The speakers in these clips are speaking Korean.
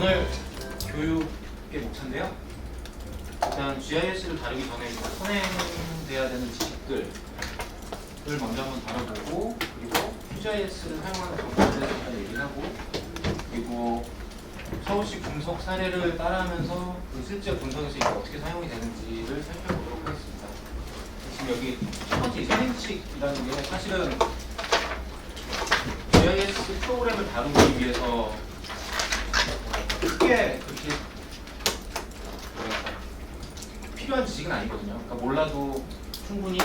오늘 교육의 목차인데요. 일단 GIS를 다루기 전에 일단 선행돼야 되는 지식들을 먼저 한번 다뤄보고, 그리고 QGIS를 사용하는 방법에 대해서 얘기를 하고, 그리고 서울시 분석 사례를 따라하면서 그 실제 분석에서 이게 어떻게 사용이 되는지를 살펴보도록 하겠습니다. 지금 여기 첫 번째 선행식이라는 게 사실은 GIS 프로그램을 다루기 위해서 크게 그렇게 필요한 지식은 아니거든요. 그러니까 몰라도 충분히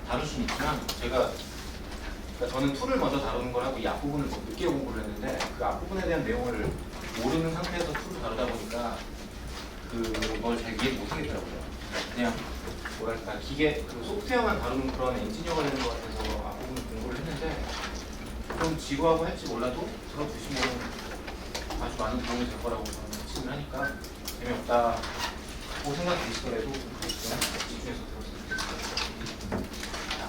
다룰 수는 있지만, 그러니까 저는 툴을 먼저 다루는 거라고 이 앞부분을 늦게 공부를 했는데, 그 앞부분에 대한 내용을 모르는 상태에서 툴을 다루다 보니까 그걸 잘 이해 못하겠더라고요. 그냥 뭐랄까 기계 그 소프트웨어만 다루는 그런 엔지니어가 되는 것 같아서 앞부분을 공부를 했는데, 좀 지루하고 할지 몰라도 들어주시면 아주 많은 도움이 될 거라고 저는 확신을 하니까 재미없다고 생각되시더라도 집중해서 들었으면 좋겠습니다.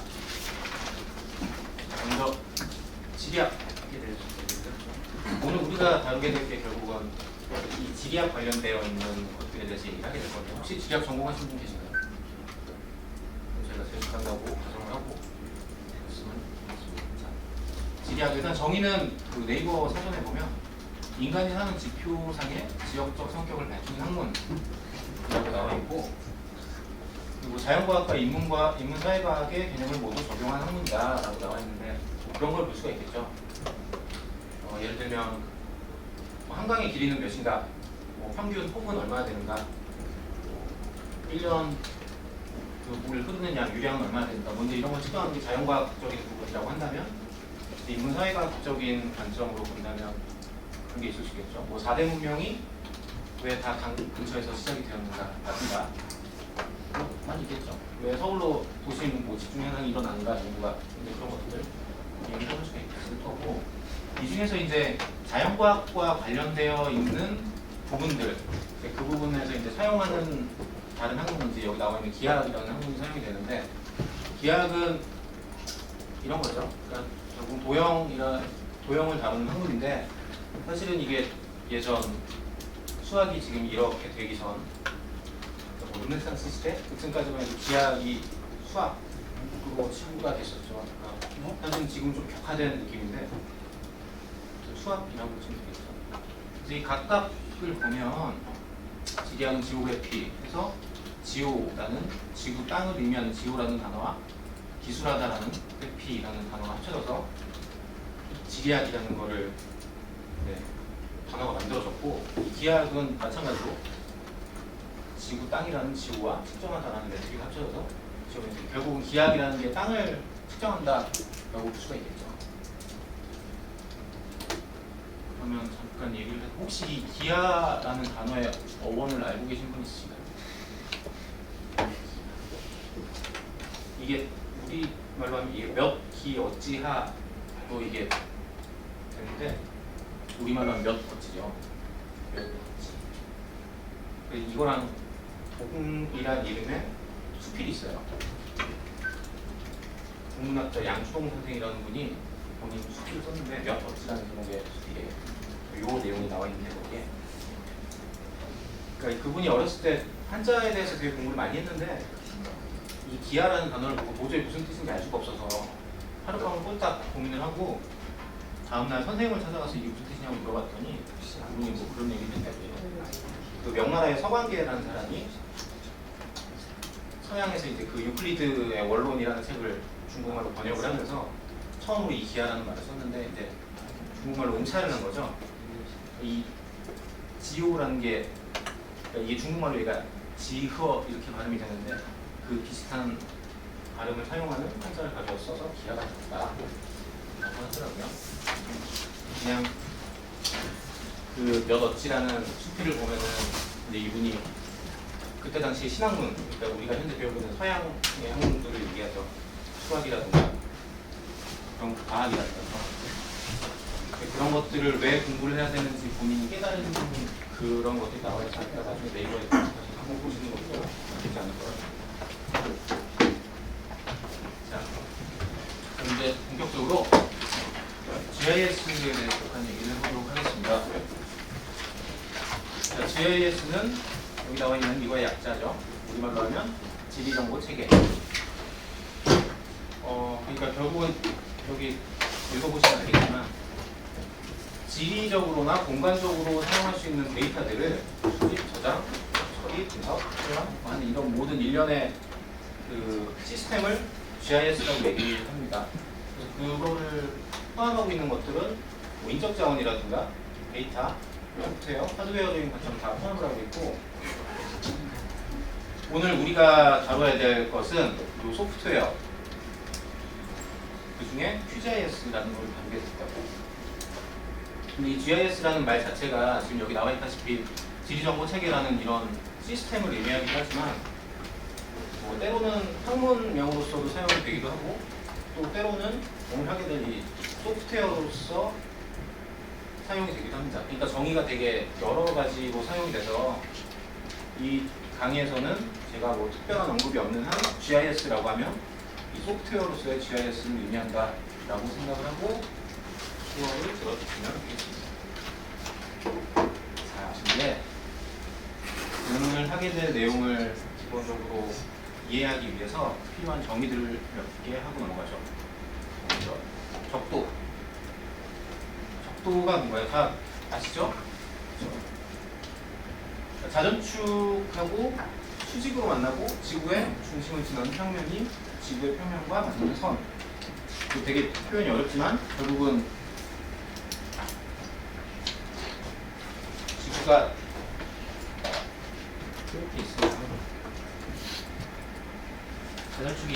먼저 지리학에 대해서 얘기를 오늘 우리가 다루게 될 게 결국은 이 지리학 관련되어 있는 것들에 대해서 얘기를 하게 될 건데, 혹시 지리학 전공하신 분 계신가요? 제가 재직한다고 가정을 하고 말씀을 드리겠습니다. 지리학 일단 정의는 그 네이버 사전에 보면 인간이 사는 지표상의 지역적 성격을 밝히는 학문이라고 나와 있고, 그리고 자연과학과 인문사회과학의 개념을 모두 적용한 학문이다라고 나와 있는데, 그런 걸 볼 수가 있겠죠. 예를 들면 한강의 길이는 몇인가, 평균 폭은 얼마나 되는가, 1년 그 물 흐르는 양, 유량은 얼마나 되는가, 뭔지 이런 걸 측정하는 게 자연과학적인 부분이라고 한다면, 인문사회과학적인 관점으로 본다면 그런 게 있을 수 있겠죠. 뭐 4대 문명이 왜 다 강 근처에서 시작이 되었는가 라든가 많이 있겠죠. 왜 서울로 도심 뭐 집중 현상이 일어나는가 정도가 그런 것들 얘기해 볼 수가 있을 거고, 이 중에서 이제 자연과학과 관련되어 있는 부분들, 그 부분에서 이제 사용하는 다른 학문은 이제 여기 나와 있는 기하학이라는 학문이 사용이 되는데, 기하학은 이런 거죠. 그러니까 결국 도형을 다루는 학문인데, 사실은 이게 예전 수학이 지금 이렇게 되기 전, 뭐 르네상스 시대 그쯤까지만 해도 기하학이 수학 그거 친구가 됐었죠. 그러니까 사실은 지금 좀 격화된 느낌인데 수학이라고 보시면 되겠죠. 그래서 이 각각을 보면 지리학은 지오그래피 해서 지오라는 지구 땅을 의미하는 지오라는 단어와 기술하다라는 그래피라는 단어가 합쳐져서 지리학이라는 거를 단어가 만들어졌고, 이 기하학은 마찬가지로 지구 땅이라는 지구와 측정하다라는 메트릭이 합쳐져서 결국은 기하학이라는 게 땅을 측정한다라고 볼 수가 있겠죠. 그러면 잠깐 얘기를 해서, 혹시 이 기하라는 단어의 어원을 알고 계신 분 있으신가요? 이게 우리 말로 하면 이게 몇 기 어찌하로 이게 되는데, 우리말로 하면 몇 어찌죠. 몇 어찌. 이거랑 동이란 이름의 수필이 있어요. 국문학자 양수동 선생이라는 분이 본인 수필을 썼는데, 몇 어찌라는 제목의 수필이에요. 요 내용이 나와 있는데, 거기에. 그러니까 그분이 어렸을 때 한자에 대해서 되게 공부를 많이 했는데, 이 기하라는 단어를 보고 도저히 무슨 뜻인지 알 수가 없어서 하룻밤을 꼴딱 고민을 하고, 다음날 선생님을 찾아가서 이게 무슨 뜻이냐고 물어봤더니 그분이 뭐 그런 얘기를 했다고요. 그 명나라의 서광계라는 사람이 서양에서 이제 그 유클리드의 원론이라는 책을 중국말로 번역을 하면서 처음으로 이 기하라는 말을 썼는데, 이제 중국말로 음차를 한 거죠. 이 지오라는 게, 그러니까 이게 중국말로 얘가 지허 이렇게 발음이 되는데, 그 비슷한 발음을 사용하는 한자를 가지고 써서 기하가 됐다라고 하더라고요. 그냥 그 몇 어찌라는 수필을 보면은 이제 이분이 그때 당시 신학문, 그러니까 우리가 현재 배우고 있는 서양의 학문들을 얘기하죠. 수학이라든가 그런 과학이라든가 그런 것들을 왜 공부를 해야 되는지 본인이 깨달은 그런 것들이 나와 있으니까 나중에 네이버에 한번 보시는 것도 되지 않을 거예요. 자, 그럼 이제 본격적으로 GIS에 대해서 잠깐 얘기를 해보도록 하겠습니다. GIS는 여기 나와 있는 이거의 약자죠. 우리말로 하면 지리정보 체계. 그러니까 결국은 여기 읽어보시면 알겠지만 지리적으로나 공간적으로 사용할 수 있는 데이터들을 수집, 저장, 처리, 분석, 하는 이런 모든 일련의 그 시스템을 GIS라고 얘기를 합니다. 그래서 그거를 포함하고 있는 것들은 뭐 인적 자원이라든가 데이터, 소프트웨어, 하드웨어적인 것처럼 다 포함을 하고 있고, 오늘 우리가 다뤄야 될 것은 이 소프트웨어, 그 중에 QGIS라는 걸 다루게 될 거예요. 근데 이 GIS라는 말 자체가 지금 여기 나와 있다시피 지리정보 체계라는 이런 시스템을 의미하기도 하지만, 뭐 때로는 학문명으로서도 사용이 되기도 하고, 또 때로는 오늘 하게 될 이 소프트웨어로서 사용이 되기도 합니다. 그러니까 정의가 되게 여러 가지로 사용이 돼서 이 강의에서는 제가 뭐 특별한 언급이 없는 한 GIS라고 하면 이 소프트웨어로서의 GIS를 의미한다라고 생각을 하고 수업을 들어주시면 되겠습니다. 자, 이제 오늘 하게 될 내용을 기본적으로 이해하기 위해서 필요한 정의들을 몇 개 하고 넘어가죠. 먼저 적도. 적도가 뭔가요? 다 아시죠? 자전축하고 수직으로 만나고 지구의 중심을 지나는 평면이 지구의 평면과 맞는 선. 되게 표현이 어렵지만 결국은 지구가 이렇게 있어요. 자전축이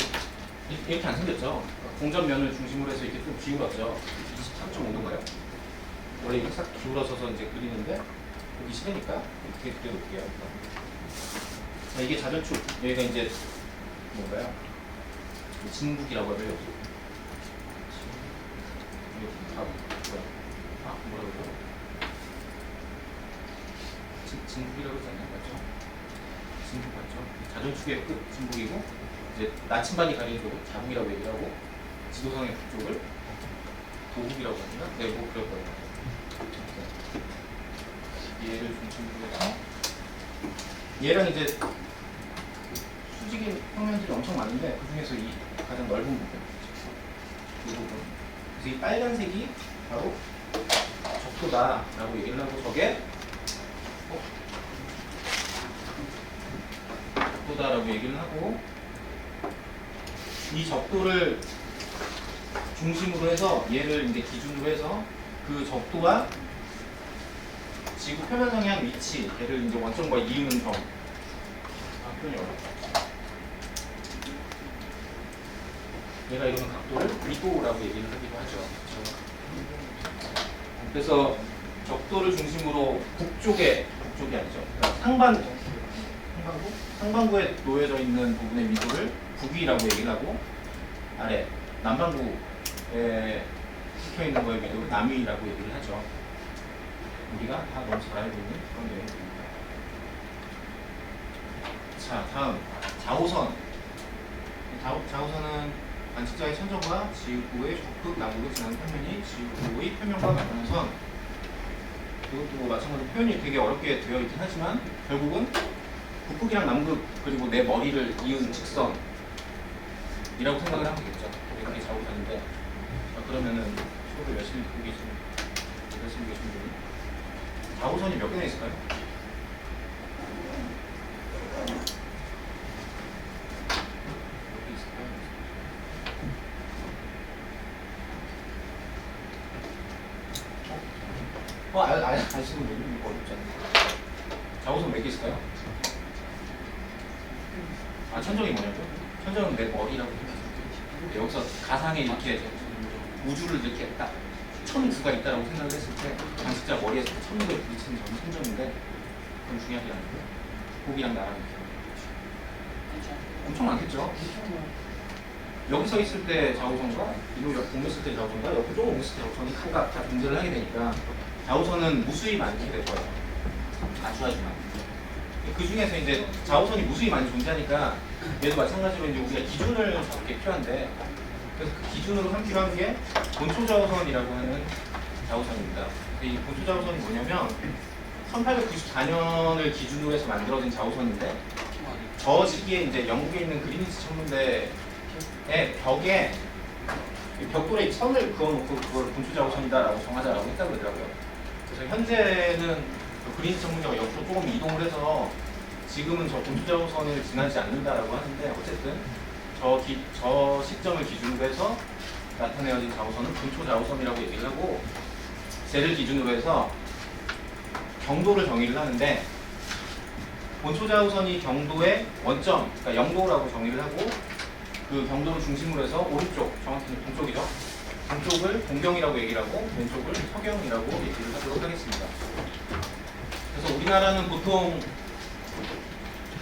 이렇게 안 생겼죠? 공전면을 중심으로 해서 이렇게 좀 기울었죠? 23.5도인가요? 원래 이렇게 싹 기울어서서 이제 그리는데 보기 싫으니까 이렇게 그려볼게요. 자, 이게 자전축. 여기가 이제 뭔가요? 진국이라고 하죠. 여기. 뭐라고요? 진국이라고 하지 않나요? 맞죠? 진국 맞죠? 자전축의 끝 진국이고, 이제 나침반이 가리는 쪽을 자국이라고 얘기를 하고, 지도상의 북쪽을 도국이라고 하나? 네, 뭐 그럴 거예요. 얘를 중심으로 해서 얘랑 이제 수직인 평면들이 엄청 많은데 그 중에서 이 가장 넓은 부분, 이 부분. 그래서 이 빨간색이 바로 적도다라고 얘기를 하고, 저게 적도다라고 얘기를 하고, 이 적도를 중심으로 해서 얘를 이제 기준으로 해서 그 적도와 지구 표면상의 한 위치, 얘를 이제 원점과 이으는 점. 표현이 어렵다. 얘가 이러면 각도를 위도라고 얘기를 하기도 하죠. 그래서 적도를 중심으로 북쪽이 아니죠. 그러니까 상반구에 놓여져 있는 부분의 위도를 북위라고 얘기를 하고, 아래 남반구에 찍혀 있는 거의 위도를 남위라고 얘기를 하죠. 우리가 다 너무 잘 알고 있는 그런 내용입니다. 자, 다음 좌우선. 좌우선은 관측자의 천정과 지구의 북극, 남극을 지나는 평면이 지구의 표면과 맞는 선. 이것도 마찬가지로 표현이 되게 어렵게 되어 있긴 하지만 결국은 북극이랑 남극 그리고 내 머리를 이은 직선이라고 생각을 하면 되겠죠. 그게 좌우선인데, 그러면은 수업을 열심히 듣고 계신 분이 좌우선이 몇 개나 있을까요? 몇 개 있을까요? 아시는 분이 이거 어렵지 않나요? 좌우선 몇 개 있을까요? 천정이 뭐냐고요? 천정은 내 머리라고 생각해요. 여기서 가상에 이렇게 우주를 이렇게 딱 천구가 있다라고 생각을 했을 때 관측자 머리에서 천구에 부딪히는 점이 천정인데, 그건 중요한 게 아니고요. 고기랑 나랑 이렇게 엄청 많겠죠? 여기 서 있을 때 좌우선과 이쪽 옆에 공했을 때 좌우선과 옆에 조금 공했을 때 좌우선이 각각 다 존재를 하게 되니까 좌우선은 무수히 많게 될 거예요. 아주 많이. 그 중에서 이제 좌우선이 무수히 많이 존재하니까 얘도 마찬가지로 이제 우리가 기준을 잡을 게 필요한데, 그래서 그 기준으로 필요한 게 본초 좌우선이라고 하는 좌우선입니다. 이 본초 좌우선이 뭐냐면 1894년을 기준으로 해서 만들어진 자우선인데 저 시기에 이제 영국에 있는 그리니치 천문대의 벽에 벽돌에 선을 그어놓고 그걸 본초 자우선이다라고 정하자라고 했다고 그러더라고요. 그래서 현재는 그 그리니치 천문대가 옆으로 조금 이동을 해서 지금은 저 본초 자우선을 지나지 않는다라고 하는데 어쨌든 저 시점을 기준으로 해서 나타내어진 자우선은 본초 자우선이라고 얘기를 하고 쟤를 기준으로 해서 경도를 정의를 하는데 본초 자우선이 경도의 원점, 그러니까 0도라고 정의를 하고 그 경도를 중심으로 해서 오른쪽, 정확히는 동쪽이죠. 동쪽을 동경이라고 얘기를 하고 왼쪽을 서경이라고 얘기를 하도록 하겠습니다. 그래서 우리나라는 보통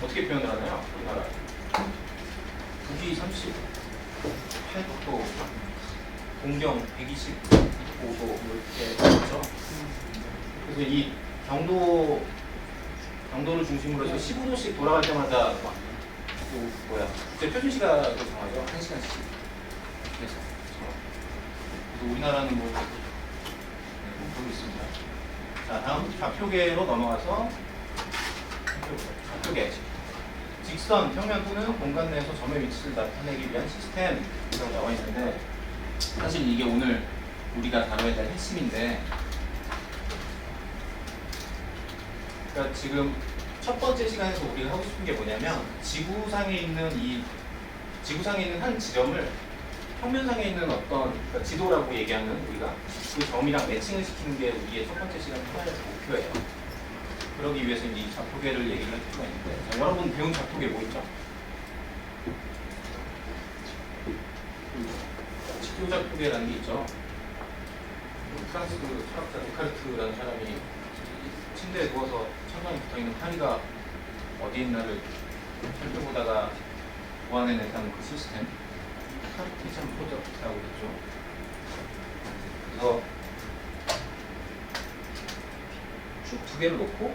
어떻게 표현을 하나요? 우리나라 북위 38도, 동경 125도 이렇게 있죠. 그래서 이 경도를 중심으로 해서 15도씩 돌아갈 때마다 국제 표준 시각을 정하죠. 1시간씩. 그래서 우리나라는 뭐 그러고 있습니다. 자, 다음 좌표계로 넘어가서 좌표계. 직선, 평면 또는 공간 내에서 점의 위치를 나타내기 위한 시스템이라고 나와 있는데 사실 이게 오늘 우리가 다뤄야 될 핵심인데 그러니까 지금 첫 번째 시간에서 우리가 하고 싶은 게 뭐냐면 지구상에 있는 한 지점을 평면상에 있는 어떤 그러니까 지도라고 얘기하는 우리가 그 점이랑 매칭을 시키는 게 우리의 첫 번째 시간 하나의 목표예요. 그러기 위해서 이제 이 좌표계를 얘기를 할 필요가 있는데 자, 여러분 배운 좌표계 뭐 있죠? 직교 좌표계라는 게 있죠. 프랑스 철학자 데카르트라는 사람이 침대에 누워서 천장에 붙어있는 파리가 어디 있나를 살펴보다가 보완해냈다는 그 시스템 카르티전 프로젝트라고 했죠. 그래서 축 두 개를 놓고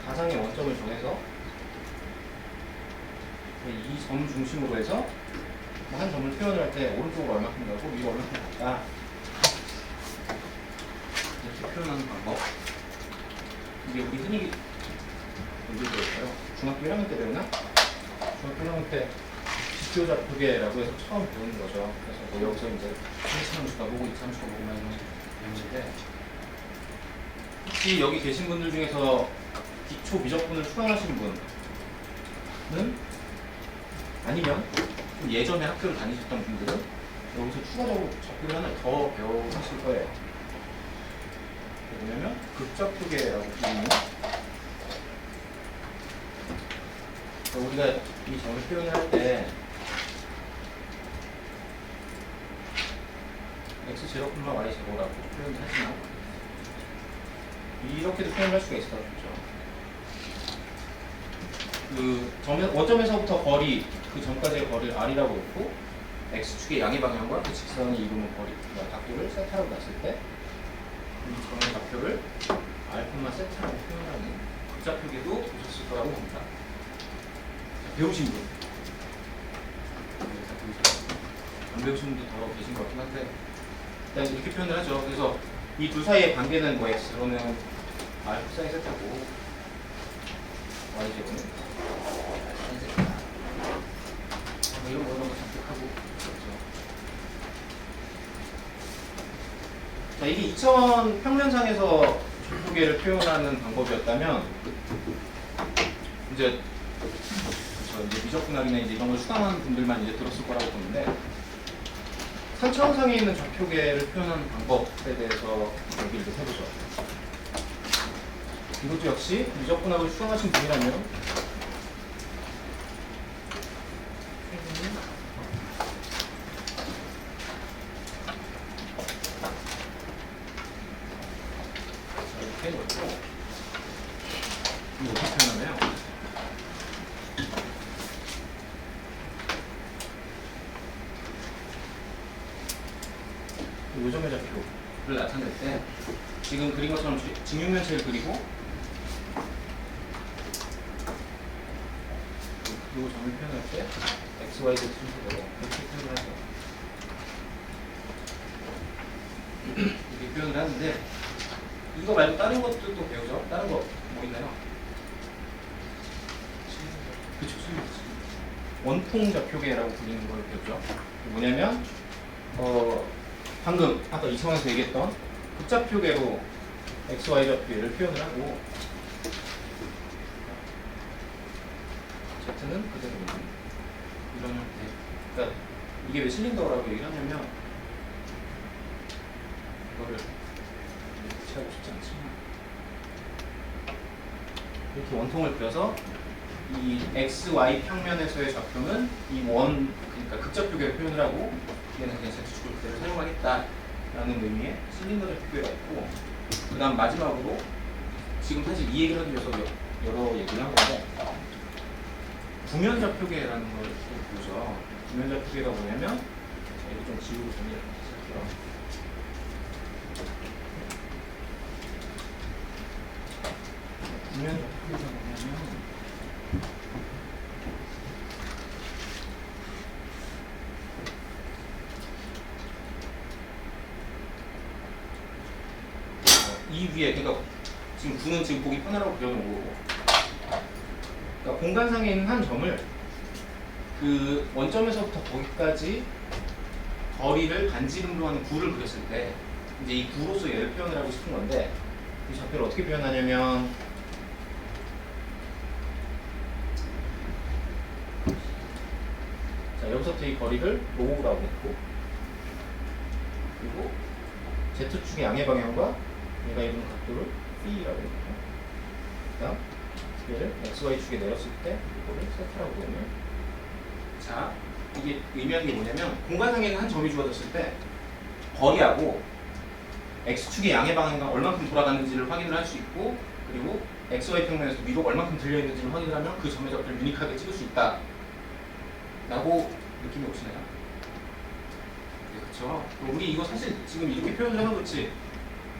가상의 원점을 정해서 이 점 중심으로 해서 한 점을 표현을 할 때 오른쪽으로 얼마큼 가고 위로 얼마큼 갈까 이렇게 표현하는 방법. 이게 우리 흔히 언제 배울까요? 중학교 1학년 때 배우나? 중학교 1학년 때 직교 좌표계라고 해서 처음 배우는 거죠. 그래서 뭐 여기서 이제 1차함수가 보고 2차함수가 보고 막 이런 거 배우는데 혹시 여기 계신 분들 중에서 기초 미적분을 수강하신 분은 아니면 좀 예전에 학교를 다니셨던 분들은 여기서 추가적으로 좌표를 하나 더 배우실 거예요. 뭐냐면 극좌표계라고 불리는 우리가 이 점을 표현을 할 때 x0, y0라고 표현을 하지만 이렇게도 표현할 수가 있어요. 그 원점에서부터 거리, 그 점까지의 거리를 r이라고 놓고 x축의 양의 방향과 그 직선이 이루는 거리, 각도를 세타로 놨을 때 이 점의 좌표를 알파만 세타라고 표현하는 극좌표계도 보셨을 거라고 봅니다. 배우신 분, 안 배우신 분도 더 계신 것 같긴 한데 일단 이렇게 표현을 하죠. 그래서 이 둘 사이의 관계는 뭐 x로는 알파 사인 세타고 y제곱은 사인 세타. 이런 거 선택하고 그렇죠. 자, 이게 2000 평면상에서 좌표계를 표현하는 방법이었다면 이제 미적분학이나 이제 이런 걸 수강하는 분들만 이제 들었을 거라고 보는데 3000상에 있는 좌표계를 표현하는 방법에 대해서 얘기를 좀 해보죠. 이것도 역시 미적분학을 수강하신 분이라면 이렇게 놓고 이거 어떻게 표현하나요? 요점의 좌표를 나타낼 때 지금 그린 것처럼 직육면체를 그리고 이 점을 표현할 때 x, y, z 순서대로 이렇게 표현을 하죠. 이렇게 표현을 하는데 이거 말고 다른 것들도 배우죠. 다른 거 뭐 있나요? 그쵸, 원통 좌표계라고 불리는 걸 배우죠. 뭐냐면 방금 아까 이청에서 얘기했던 극좌표계로 x, y 좌표계를 표현을 하고 z는 그대로 이런 형태. 그러니까 이게 왜 실린더라고 얘기를 하냐면 이거를 하고 싶지 않지만 이렇게 원통을 그려서 이 x, y 평면에서의 좌표는 이 원, 그러니까 극좌표계를 표현을 하고 얘는 그냥 z축을 그대로 사용하겠다라는 의미의 실린더 좌표계가 있고, 그 다음 마지막으로 지금 사실 이 얘기를 하기 위해서 여러 얘기를 한 건데 구면 좌표계라는 걸 또 보죠. 구면 좌표계가 뭐냐면 이거 좀 지우고 정리를 할게요. 구면 좌표계가 뭐냐면 이 위에, 그러니까 지금 구는 지금 보기 편하라고 그려놓은 거고, 그러니까 공간상에 있는 한 점을 그 원점에서부터 거기까지 거리를 반지름으로 하는 구를 그렸을 때 이제 이 구로서 얘를 표현을 하고 싶은 건데, 이 좌표를 어떻게 표현하냐면 자, 여기서부터 이 거리를 로우라고 했고, 그리고 Z축의 양의 방향과 얘가 이루는 각도를 P라고 했고, 그 다음 얘를 XY축에 내렸을 때 이거를 세타라고 보면, 자, 이게 의미하는 게 뭐냐면 공간상에는 한 점이 주어졌을 때 거리하고 X축의 양의 방향과 얼만큼 돌아가는지를 확인을 할 수 있고, 그리고 XY 평면에서 위로 얼만큼 들려있는지를 확인을 하면 그 점의 좌표를 유니크하게 찍을 수 있다 라고 느낌이 오시나요? 네, 그쵸. 우리 이거 사실 지금 이렇게 표현을 해서 그렇지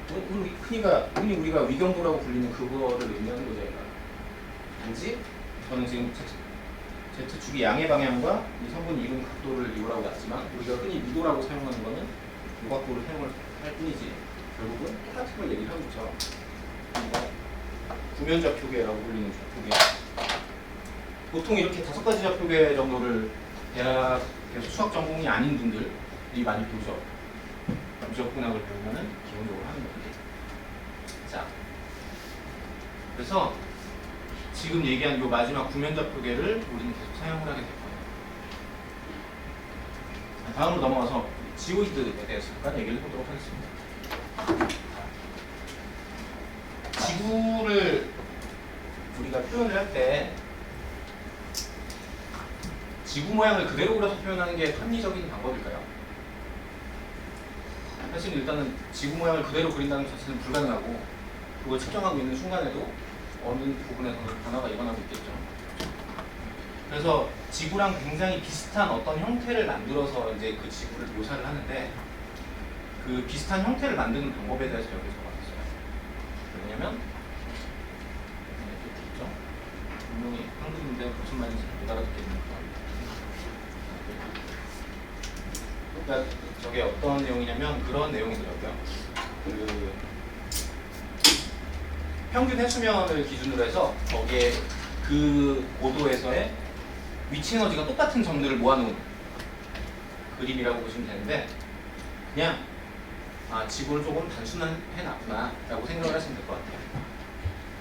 흔히 우리가 위경도라고 불리는 그거를 의미하는 거죠. 얘가. 단지 저는 지금 Z축이 양의 방향과 이 성분이 이룬 각도를 이거라고 놨지만 우리가 흔히 미도라고 사용하는 거는 이 각도를 사용을 할 뿐이지 결국은 똑같은 걸 얘기를 하고 있죠. 구면 좌표계라고 불리는 좌표계. 보통 이렇게 5가지 좌표계 정도를 대학에서 수학 전공이 아닌 분들이 많이 보죠. 미적분학을 배우면은 기본적으로 하는 겁니다. 자, 그래서 지금 얘기한 이 마지막 구면 좌표계를 우리는 계속 사용을 하게 될 거예요. 다음으로 넘어가서 지오이드에 대해서 잠깐 얘기를 해보도록 하겠습니다. 지구를 우리가 표현을 할 때 지구 모양을 그대로 그려서 표현하는 게 합리적인 방법일까요? 사실 일단은 지구 모양을 그대로 그린다는 것 자체는 불가능하고, 그걸 측정하고 있는 순간에도 어느 부분에서 변화가 일어나고 있겠죠. 그래서 지구랑 굉장히 비슷한 어떤 형태를 만들어서 이제 그 지구를 묘사를 하는데, 그 비슷한 형태를 만드는 방법에 대해서 여기 적어놨어요. 뭐냐면 이렇게 있죠. 분명히 한글인데 무슨 말인지 못 알아듣겠는 거. 그러니까 저게 어떤 내용이냐면 그런 내용이더라고요. 그 평균 해수면을 기준으로 해서 거기에 그 고도에서의 위치 에너지가 똑같은 점들을 모아놓은 그림이라고 보시면 되는데, 그냥 지구를 조금 단순해놨구나 라고 생각을 하시면 될 것 같아요.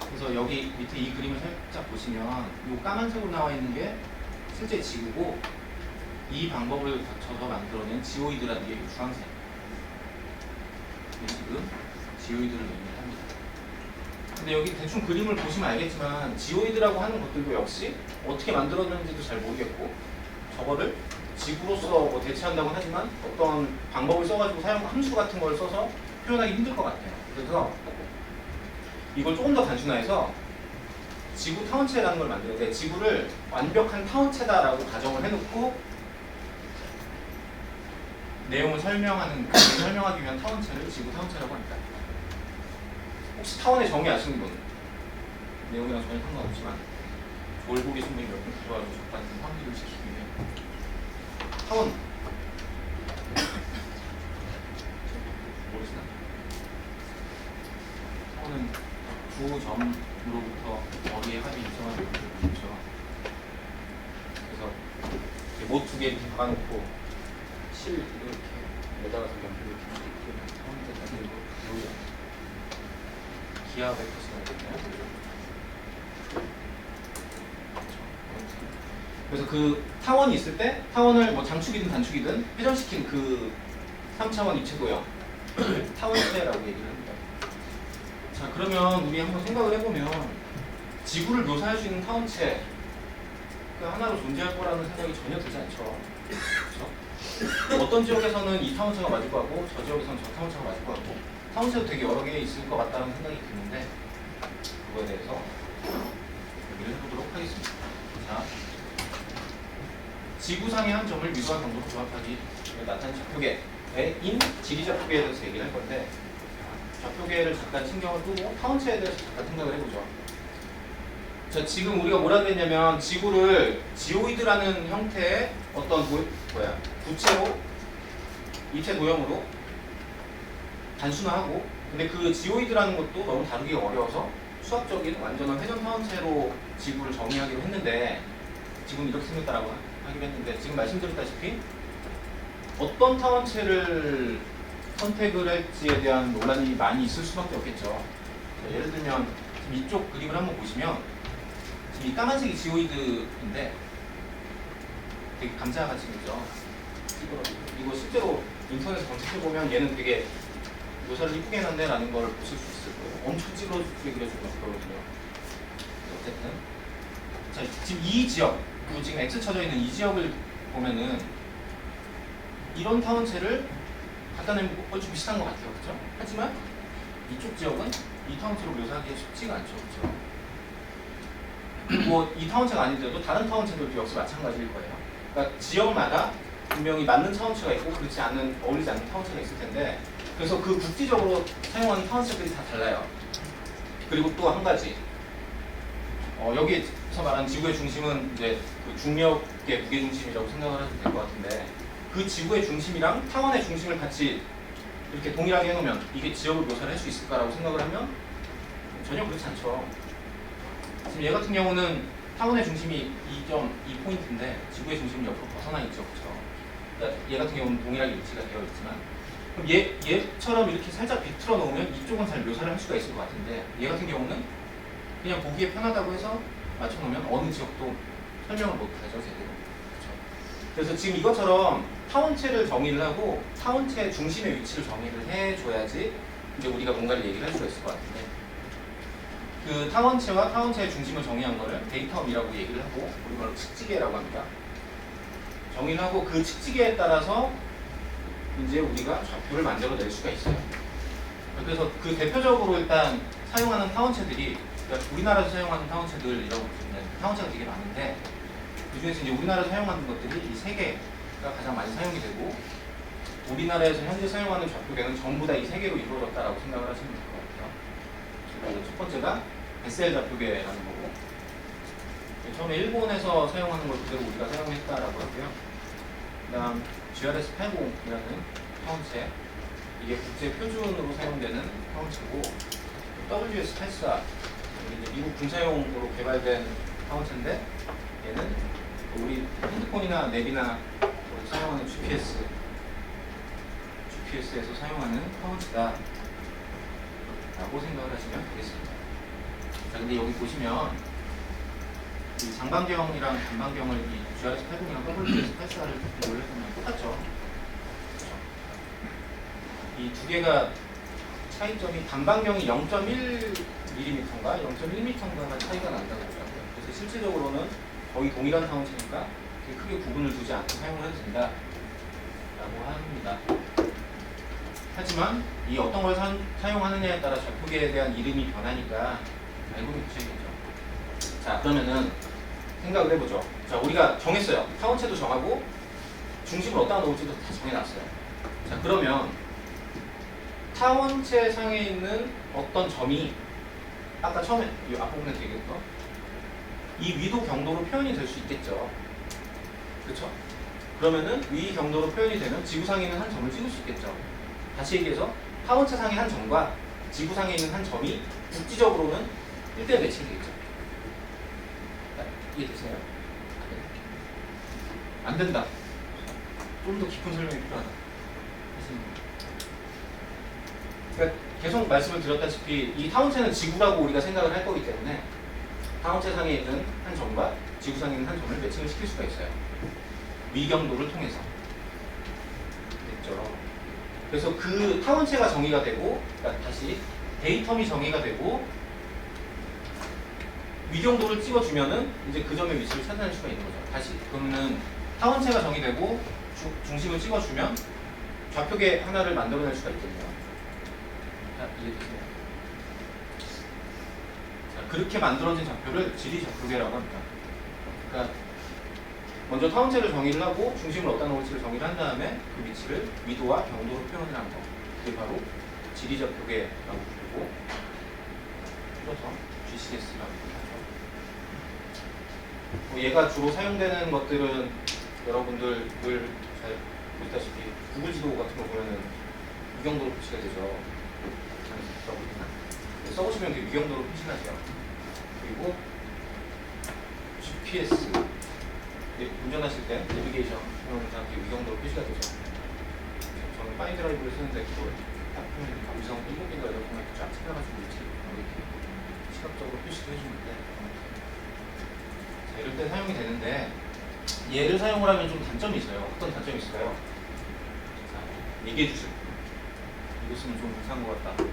그래서 여기 밑에 이 그림을 살짝 보시면 이 까만색으로 나와 있는 게 실제 지구고, 이 방법을 거쳐서 만들어낸 지오이드라는 게 주황색. 지금 지오이드를 의미합니다. 근데 여기 대충 그림을 보시면 알겠지만 지오이드라고 하는 것들도 역시 어떻게 만들어졌는지도 잘 모르겠고, 저거를 지구로서 뭐 대체한다고 하지만 어떤 방법을 써가지고 함수 같은 걸 써서 표현하기 힘들 것 같아요. 그래서 이걸 조금 더 단순화해서 지구 타원체라는 걸 만드는데, 지구를 완벽한 타원체다라고 가정을 해놓고 내용을 설명하기 위한 타원체를 지구 타원체라고 합니다. 혹시 타원의 정의 아시는 분? 내용이랑 전혀 상관없지만 졸고 계신 분이 몇 분 들어와서 잠깐 확인을 시키기 위해 타원 모르시나? 또는 두 점으로부터 거리의 합이 일정한 거죠. 그래서 못 두 개 이렇게 박아놓고 실 이렇게 매달아서 연필 이렇게 가운데 그리고 여기 기하 벡터스가 있거든요. 그래서 그 타원이 있을 때 타원을 뭐 장축이든 단축이든 회전시킨 그 3차원 입체도형 타원체라고 얘기를 합니다. 자, 그러면 우리 한번 생각을 해보면 지구를 묘사할 수 있는 타원체 그 하나로 존재할 거라는 생각이 전혀 들지 않죠. 그렇죠? 어떤 지역에서는 이 타원체가 맞을 거 같고 저 지역에서는 저 타원체가 맞을 거 같고 타원체도 되게 여러 개 있을 것 같다는 생각이 드는데 그거에 대해서 얘기를 해보도록 하겠습니다. 자, 지구상의 한 점을 위도한 정도로 조합하기 나타낸 좌표계인 지리좌표계에 대해서 얘기를 할 건데 좌표계를 잠깐 신경을 끄고 타원체에 대해서 잠깐 생각을 해보죠. 자, 지금 우리가 뭐라 그랬냐면 지구를 지오이드라는 형태의 어떤 부채로 입체 도형으로 단순화하고 근데 그 지오이드라는 것도 너무 다루기가 어려워서 수학적인 완전한 회전 타원체로 지구를 정의하기로 했는데 지금 이렇게 생겼다라고 하기로 했는데 지금 말씀드렸다시피 어떤 타원체를 선택을 할지에 대한 논란이 많이 있을 수밖에 없겠죠. 자, 예를 들면 지금 이쪽 그림을 한번 보시면 지금 이 까만색이 지오이드인데 되게 감자같이 생겼죠. 이거 실제로 인터넷에 검색해보면 얘는 되게 묘사를 이쁘게 해놨네 라는 걸 보실 수 있을 거예요. 엄청 찌그러지게 그려주고 그러거든요. 어쨌든 자, 지금 이 지역 그리고 지금 X 쳐져 있는 이 지역을 보면은 이런 타원체를 갖다 내면 얼추 비슷한 것 같아요. 그렇죠? 하지만 이쪽 지역은 이 타원체로 묘사하기가 쉽지가 않죠. 그렇죠? 그리고 이 타원체가 아니더라도 다른 타원체들도 역시 마찬가지일 거예요. 그러니까 지역마다 분명히 맞는 타원체가 있고 그렇지 않은 어울리지 않는 타원체가 있을 텐데 그래서 그 국지적으로 사용하는 타원체들이 다 달라요. 그리고 또 한 가지 여기서 말하는 지구의 중심은 이제 그 중력의 무게 중심이라고 생각을 해도 될 것 같은데 그 지구의 중심이랑 타원의 중심을 같이 이렇게 동일하게 해놓으면 이게 지역을 묘사를 할 수 있을까라고 생각을 하면 전혀 그렇지 않죠. 지금 얘 같은 경우는 타원의 중심이 2.2포인트인데 지구의 중심이 옆으로 벗어나 있죠. 그렇죠? 그러니까 얘 같은 경우는 동일하게 위치가 되어 있지만 그럼 얘처럼 이렇게 살짝 비틀어 놓으면 이쪽은 잘 묘사를 할 수가 있을 것 같은데 얘 같은 경우는 그냥 보기에 편하다고 해서 맞춰놓으면 어느 지역도 설명을 못하죠. 제대로. 그렇죠? 그래서 지금 이것처럼 타원체를 정의를 하고 타원체의 중심의 위치를 정의를 해줘야지 이제 우리가 뭔가를 얘기를 할 수가 있을 것 같은데 그 타원체와 타원체의 중심을 정의한 거를 데이텀이라고 얘기를 하고 우리가 측지계라고 합니다. 정의를 하고 그 측지계에 따라서 이제 우리가 좌표를 만들어낼 수가 있어요. 그래서 그 대표적으로 일단 사용하는 타원체들이 그러니까 우리나라에서 사용하는 타원체들이라고 보시면 타원체가 되게 많은데 그 중에서 이제 우리나라에서 사용하는 것들이 이 세 개가 가장 많이 사용이 되고 우리나라에서 현재 사용하는 좌표계는 전부 다 이 세 개로 이루어졌다라고 생각을 하시면 될 것 같아요. 그리고 첫 번째가 SL 좌표계라는 거고 처음에 일본에서 사용하는 걸 그대로 우리가 사용했다라고 하고요. 그 다음 GRS80이라는 타원체 이게 국제 표준으로 사용되는 타원체고 WS84 이제 미국 군사용으로 개발된 타원체인데 얘는 우리 핸드폰이나 랩이나 사용하는 GPS에서 사용하는 타원체다 라고 생각을 하시면 되겠습니다. 자, 근데 여기 보시면 이 장반경이랑 단반경을 이 GRS80이랑 WS84를 비교를 해보면 똑같죠. 이 두 개가 차이점이 단반경이 0.1mm인가 0.1m인가 차이가 난다고 하더라고요. 그래서 실질적으로는 거의 동일한 타원체니까 크게 구분을 두지 않고 사용을 해도 된다 라고 합니다. 하지만 이 어떤 걸 사용하느냐에 따라 좌표계에 대한 이름이 변하니까 알고 계셔야겠죠. 자, 그러면은 생각을 해보죠. 자, 우리가 정했어요. 타원체도 정하고 중심을 어디다 놓을지도 다 정해놨어요. 자, 그러면 타원체 상에 있는 어떤 점이 아까 처음에 이 앞부분에 얘기했던 이 위도 경도로 표현이 될 수 있겠죠. 그렇죠? 그러면은 위 경도로 표현이 되면 지구상에 있는 한 점을 찍을 수 있겠죠. 다시 얘기해서 타원체 상의 한 점과 지구상에 있는 한 점이 국지적으로는 1대 매칭이 되겠죠. 이해되세요? 안 된다. 좀 더 깊은 설명이 필요하다. 그러니까 계속 말씀을 드렸다시피 이 타원체는 지구라고 우리가 생각을 할 거기 때문에 타원체 상에 있는 한 점과 지구상에 있는 한 점을 매칭을 시킬 수가 있어요. 위경도를 통해서. 됐죠? 그래서 그 타원체가 정의가 되고, 그러니까 다시 데이텀이 정의가 되고 위경도를 찍어주면은 이제 그 점의 위치를 찾아낼 수가 있는 거죠. 다시 그러면은 타원체가 정의되고 중심을 찍어주면 좌표계 하나를 만들어낼 수가 있겠네요. 자, 이해되세요? 자, 그렇게 만들어진 좌표를 지리 좌표계라고 합니다. 그러니까 먼저 타원체를 정의를 하고 중심을 어디다 놓을지를 정의를 한 다음에 그 위치를 위도와 경도로 표현을 한 거. 그게 바로 지리 좌표계라고 부르고 줄여서 GCS라고 부르죠. 얘가 주로 사용되는 것들은 여러분들 늘 잘 보시다시피 구글 지도 같은 거 보면은 위경도로 표시가 되죠. 써보시면 이렇게 위경도로 표시하죠. 그리고 GPS 운전하실 때 내비게이션 보면 다 이렇게 위경도로 표시가 되죠. 저는 파인 드라이브를 쓰는데 그걸 딱 보면 위성 7개인가 8개가 쫙 찾아가지고 이렇게 시각적으로 표시도 해주는데 자, 이럴 때 사용이 되는데 얘를 사용을 하면 좀 단점이 있어요. 어떤 단점이 있을까요? 자, 얘기해 주세요. 이거 쓰면 좀 이상한 것 같다.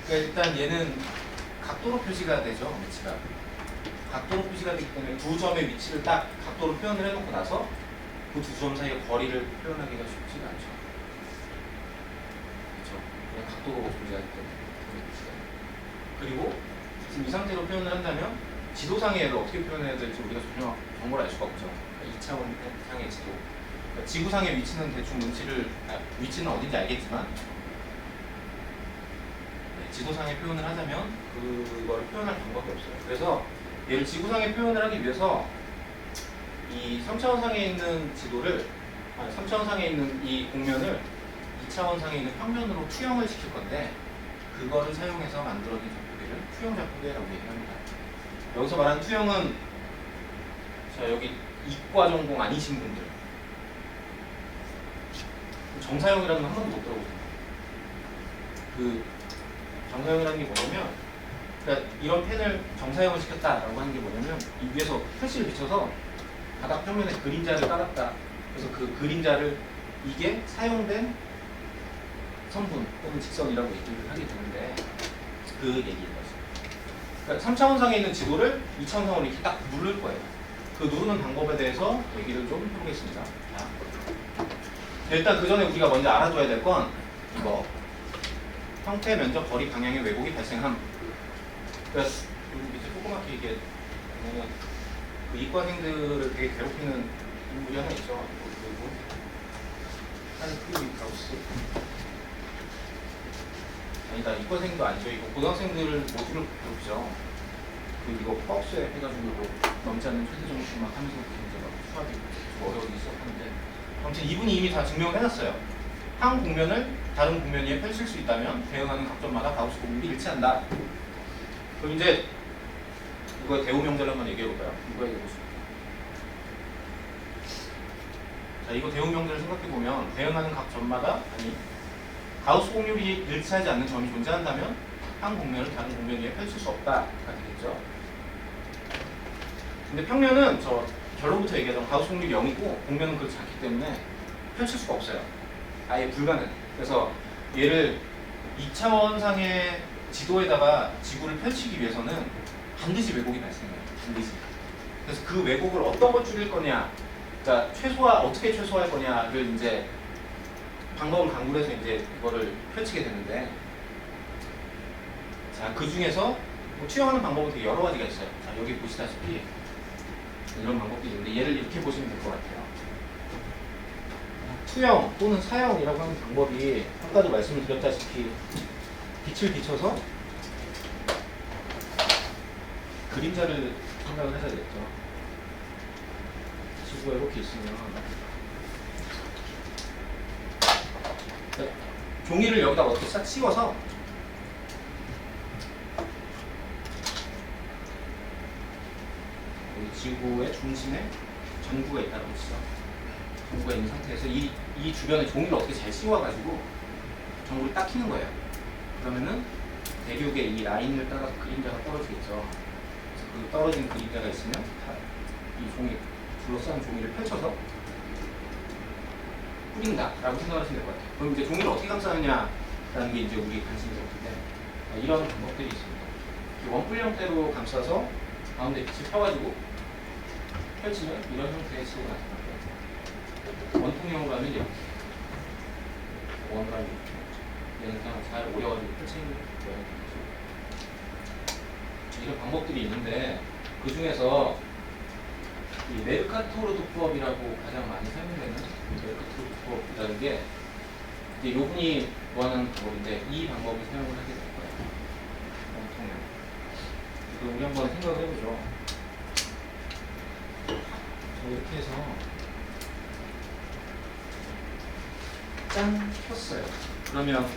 그러니까 일단 얘는 각도로 표시가 되죠. 위치가 각도로 표시가 되기 때문에 두 점의 위치를 딱 각도로 표현을 해놓고 나서 그 두 점 사이의 거리를 표현하기가 쉽지가 않죠. 그렇죠? 그냥 각도로 존재하기 때문에. 그리고 지금 이 상태로 표현을 한다면 지도상의 얘를 어떻게 표현해야 될지 우리가 전혀 정보를 알 수가 없죠. 그러니까 2차원 상의 지도. 그러니까 지구상의 위치는 대충 위치는 어딘지 알겠지만 지도상에 표현을 하자면 그걸 표현할 방법이 없어요. 그래서 얘를 지구상에 표현을 하기 위해서 이 3차원상에 있는 지도를 3차원상에 있는 이 공면을 2차원상에 있는 평면으로 투영을 시킬 건데 그거를 사용해서 만들어진 좌표계를 투영 좌표계라고 얘기합니다. 여기서 말하는 투영은 자 여기 이과 전공 아니신 분들 정사형이라는 건 한 번도 못 들어보세요. 그 정사형이라는 게 뭐냐면 그러니까 이런 펜을 정사형을 시켰다라고 하는 게 뭐냐면 이 위에서 플래시를 비춰서 바닥 표면에 그림자를 깔았다. 그래서 그 그림자를 이게 사용된 선분 혹은 직선이라고 얘기를 하게 되는데 그 얘기예요. 그러니까 3차원상에 있는 지도를 2차원상으로 이렇게 딱 누를 거예요. 그 누르는 방법에 대해서 얘기를 좀 해보겠습니다. 자, 일단 그 전에 우리가 먼저 알아둬야 될 건 이거 형태, 면적, 거리, 방향의 왜곡이 발생함. 그러니까 여기 밑에 조그맣게 이게 보면은 그 이과생들을 되게 괴롭히는 인물이 하나 있죠. 그리고 한크리 가우스. 아니다, 이과생도 아니죠. 이거 고등학생들을 모두를 괴롭히죠. 그 이거 박스에 해가지고 넘지 않는 최대 점수 막 하면서 이제 막 수학이 좀 어려우기 시작하는데 아무튼 이분이 이미 다 증명을 해놨어요. 한 국면을 다른 국면 위에 펼칠 수 있다면 대응하는 각점마다 가우스 공률이 일치한다. 그럼 이제 이거의 대우 명제를 한번 얘기해볼까요? 이거의 대우 명제. 자, 이거 대우 명제를 생각해보면 대응하는 각 점마다 가우스 공률이 일치하지 않는 점이 존재한다면 한 국면을 다른 국면 위에 펼칠 수 없다가 되겠죠. 근데 평면은 저 결론부터 얘기하자면 가우스 공률이 0이고 국면은 그렇지 않기 때문에 펼칠 수가 없어요. 아예 불가능. 그래서 얘를 2차원상의 지도에다가 지구를 펼치기 위해서는 반드시 왜곡이 발생해요. 반드시. 그래서 그 왜곡을 어떤 걸 줄일 거냐, 그러니까 어떻게 최소화할 거냐를 이제 방법을 강구해서 이제 이거를 펼치게 되는데, 자, 그 중에서 뭐 투영하는 방법은 되게 여러 가지가 있어요. 자, 여기 보시다시피 이런 방법들이 있는데 얘를 이렇게 보시면 될 것 같아요. 투영 또는 사형이라고 하는 방법이 아까도 말씀을 드렸다시피 빛을 비춰서 그림자를 생각을 해야 되겠죠. 지구가 이렇게 있으면 종이를 여기다 어떻게 싹 씌워서 여기 지구의 중심에 전구가 있다고 치죠. 전구가 있는 상태에서 이 주변에 종이를 어떻게 잘 씌워가지고 전구를 딱 키는 거예요. 그러면은 대륙에 이 라인을 따라서 그림자가 떨어지겠죠. 그래서 그 떨어진 그림자가 있으면 이 종이 둘러싼 종이를 펼쳐서 뿌린다라고 생각하시면 될 것 같아요. 그럼 이제 종이를 어떻게 감싸느냐라는 게 이제 우리 관심이 되는데 이런 방법들이 있습니다. 원뿔 형태로 감싸서 가운데 빛을 펴가지고 펼치면 이런 형태의 지구가 나타나고요. 원통형으로 하면 이렇게 원으로 얘는 그냥 잘 오려가지고 펼치는 모양이 되죠. 이런 방법들이 있는데 그 중에서 이 메르카토르 도프법이라고 가장 많이 사용되는 메르카토르 도프법이라는 게 이제 요분이 원하는 방법인데 이 방법을 사용을 하게 될 거예요. 원통형. 그럼 우리 한번 생각을 해보죠. 이렇게 해서 짠 폈어요. 그러면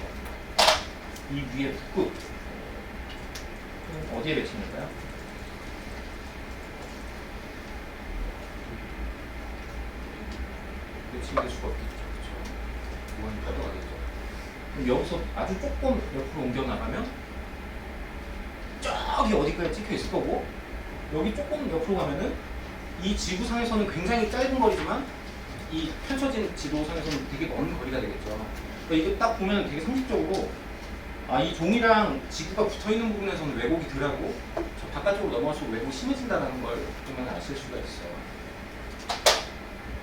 이 위에 북극 어디에 배치는가요? 배치될 수가 없겠죠. 그렇죠? 무한히 뻗어가겠죠. 그럼 여기서 아주 조금 옆으로 옮겨 나가면 저기 어디까지 찍혀 있을 거고 여기 조금 옆으로 가면은 이 지구상에서는 굉장히 짧은 거리지만 이 펼쳐진 지도상에서는 되게 먼 거리가 되겠죠. 그러니까 이게 딱 보면 되게 상식적으로 이 종이랑 지구가 붙어있는 부분에서는 왜곡이 덜하고 저 바깥쪽으로 넘어갈수록 왜곡이 심해진다는 걸 보면 아실 수가 있어요.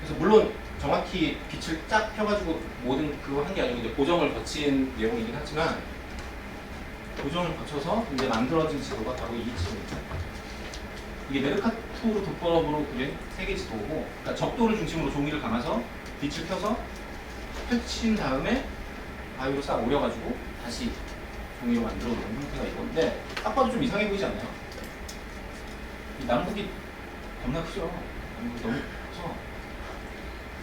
그래서 물론 정확히 빛을 쫙 펴가지고 모든 그거 한 게 아니고 이제 고정을 거친 내용이긴 하지만 고정을 거쳐서 이제 만들어진 지도가 바로 이 지도입니다. 이게 메르카토르 도법으로 그린 세계 지도고, 그러니까 적도를 중심으로 종이를 감아서 빛을 펴서 펼친 다음에 바위로 싹 오려가지고 다시 종이로 만들어 놓은 형태가 이건데 딱 봐도 좀 이상해 보이지 않나요? 이 남북이 겁나 크죠? 남북이 너무 커서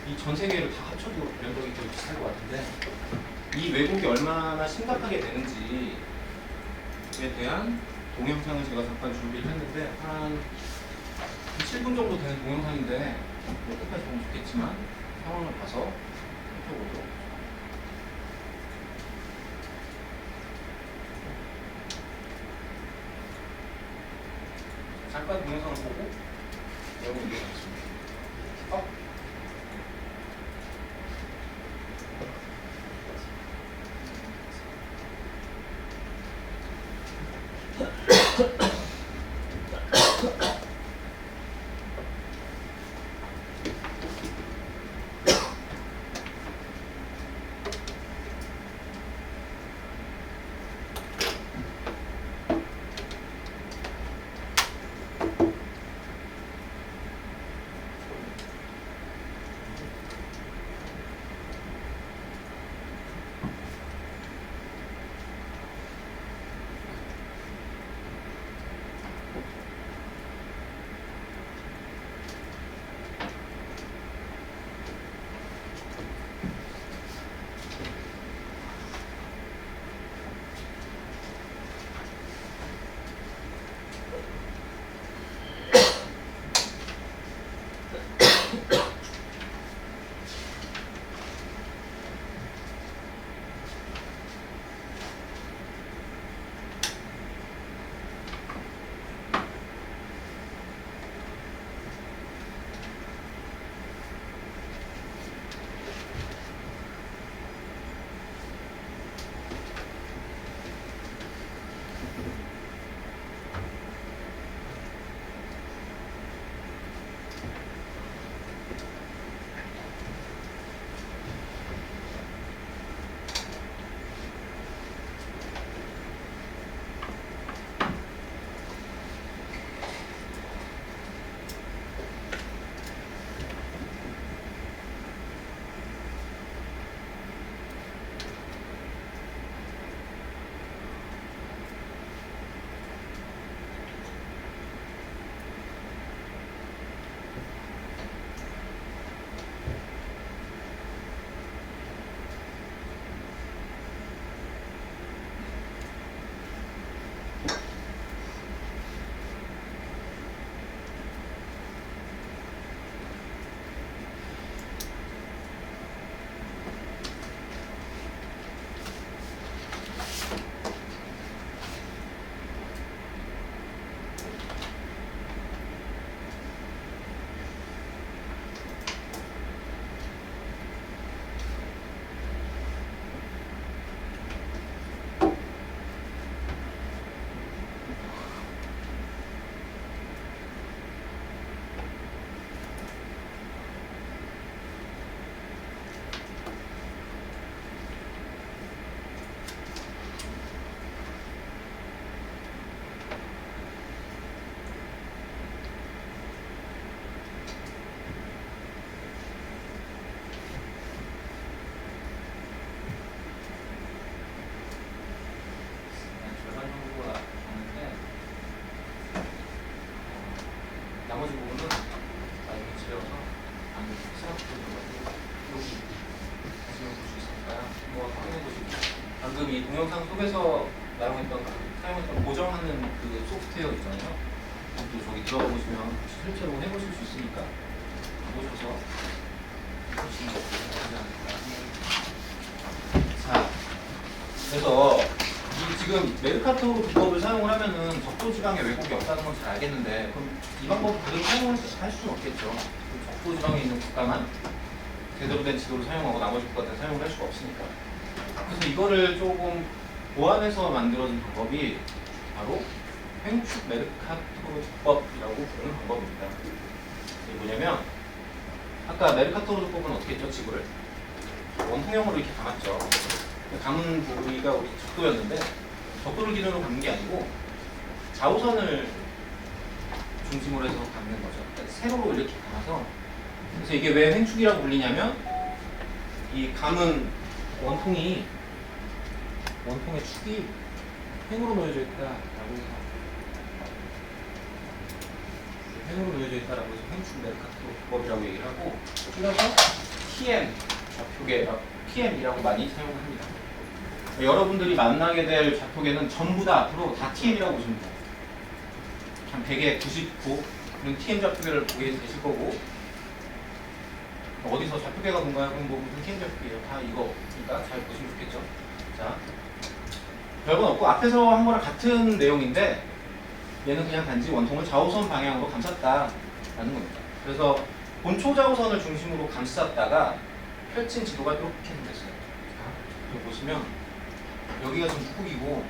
이 전 세계를 다 합쳐도 면적이 거의 비슷할 것 같은데 이 왜곡이 얼마나 심각하게 되는지에 대한 동영상을 제가 잠깐 준비를 했는데 한 7분 정도 되는 동영상인데 끝까지 보면 좋겠지만 상황을 봐서 살펴보도록 하죠. 잠깐 동영상을 보고 내용을 이해하겠습니다. 생각해보는 여기 보시면 볼 수 있으니까 한번 확인해 보시고 방금 이 동영상 속에서 사용했던 고정하는 그 소프트웨어 있잖아요. 또 저기 들어가 보시면 실제로 해보실 수 있으니까 보셔서 해보시는 것도 좋지 않을까. 자, 그래서 이 지금 메르카토 기법을 사용을 하면은 적도 지방에 왜곡이 없다는 건 잘 알겠는데 그럼 이 방법을 그대로 사용을 할 수는 없겠죠. 적도 지방에 있는 국가만 제대로 된 지도를 사용하고 나머지 국가들은 사용을 할 수가 없으니까. 그래서 이거를 조금 보완해서 만들어진 방법이 바로 횡축 메르카토르 기법이라고 부르는 방법입니다. 이게 뭐냐면 아까 메르카토르 기법은 어떻게 했죠? 지구를 원통형으로 이렇게 감았죠. 감은 부위가 우리 적도였는데 적도를 기준으로 감는 게 아니고 좌우선을 중심으로 해서 감는 거죠. 그러니까 세로로 이렇게 감아서 그래서 이게 왜 횡축이라고 불리냐면 이 감은 원통의 축이 횡으로 놓여져 있다라고 해서 횡으로 놓여져 있다라고 해서 횡축 메르카토르 기법이라고 얘기를 하고 줄여서 TM 좌표계 TM이라고 많이 사용을 합니다. 여러분들이 만나게 될 좌표계는 전부 다 앞으로 다 TM이라고 보시면 돼요. 한 100에 99는 TM 좌표계를 보게 되실 거고 어디서 좌표계가 뭔가요? 그럼 뭐 무슨 TM 좌표계예요? 다 이거니까 잘 보시면 좋겠죠. 자, 별건 없고 앞에서 한 거랑 같은 내용인데 얘는 그냥 단지 원통을 좌우선 방향으로 감쌌다라는 겁니다. 그래서 본초 좌우선을 중심으로 감쌌다가 펼친 지도가 이렇게 생겼어요. 여기 보시면 여기가 지금 북극이고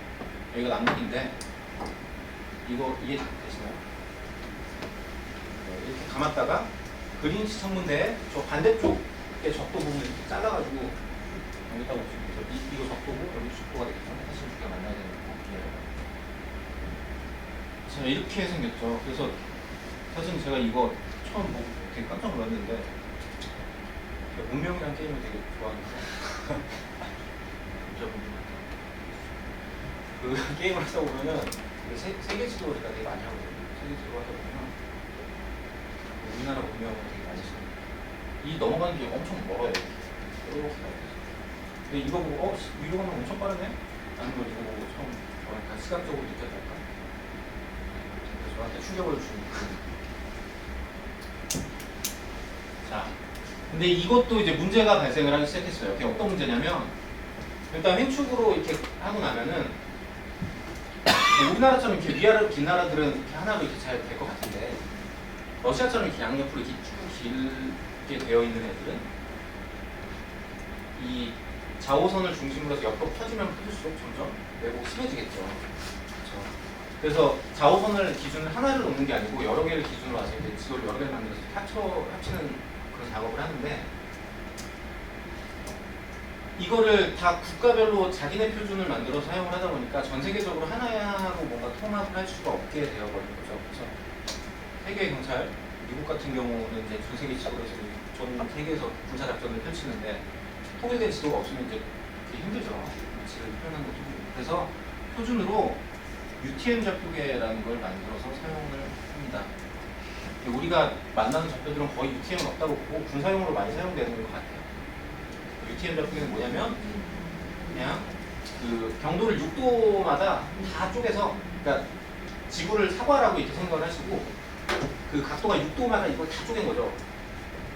여기가 남극인데 이거 이해 되시나요? 이렇게 감았다가 그린치 천문대에 저 반대쪽의 적도 부분을 이렇게 잘라가지고 여기다 보시면 이거 적도고 여기 적도가 되겠죠. 사실 두개가 만나야 되는 거예요. 자, 이렇게 생겼죠. 그래서 사실 제가 이거 처음 보고 되게 깜짝 놀랐는데 운명이라는 게임을 되게 좋아하는데 그 게임을 하다 보면은 세계 지도를 되게 많이 하거든요. 세계 지도 하다 보면 우리나라 운명을 되게 많이 씁니다. 이 넘어가는 게 엄청 멀어요. 이렇게 가야 돼요. 근데 이거 보고 위로 가면 엄청 빠르네? 라는 걸 이거 보고 처음 약간 시각적으로 느꼈달까? 그래서 저한테 충격을 준 자, 근데 이것도 이제 문제가 발생을 하기 시작했어요. 그게 어떤 문제냐면 일단 횡축으로 이렇게 하고 나면은 우리나라처럼 이렇게 위아래로 긴 나라들은 이렇게 하나로 이렇게 잘 될 것 같은데 러시아처럼 이렇게 양옆으로 이렇게 쭉 길게 되어 있는 애들은 이 좌우선을 중심으로 해서 옆으로 펴지면 펴질수록 점점 왜곡 심해지겠죠. 그렇죠? 그래서 좌우선을 기준을 하나를 놓는 게 아니고 여러 개를 기준으로 와서 이제 지도를 여러 개를 만들어서 합치는 그런 작업을 하는데 이거를 다 국가별로 자기네 표준을 만들어 사용을 하다 보니까 전 세계적으로 하나로 뭔가 통합을 할 수가 없게 되어버린 거죠. 그래서 세계 경찰, 미국 같은 경우는 이제 전 세계 지도에서 전 세계에서 군사 작전을 펼치는데 통일된 지도가 없으면 이제 되게 힘들죠. 위치를 표현하는 것도. 그래서 표준으로 UTM 좌표계라는 걸 만들어서 사용을 합니다. 우리가 만나는 좌표들은 거의 UTM은 없다고 보고 군사용으로 많이 사용되는 것 같아요. UTM 좌표계는 뭐냐면 그냥 그 경도를 6도마다 다 쪼개서 그러니까 지구를 사과라고 이렇게 생각을 하시고 그 각도가 6도마다 이걸 다 쪼갠 거죠.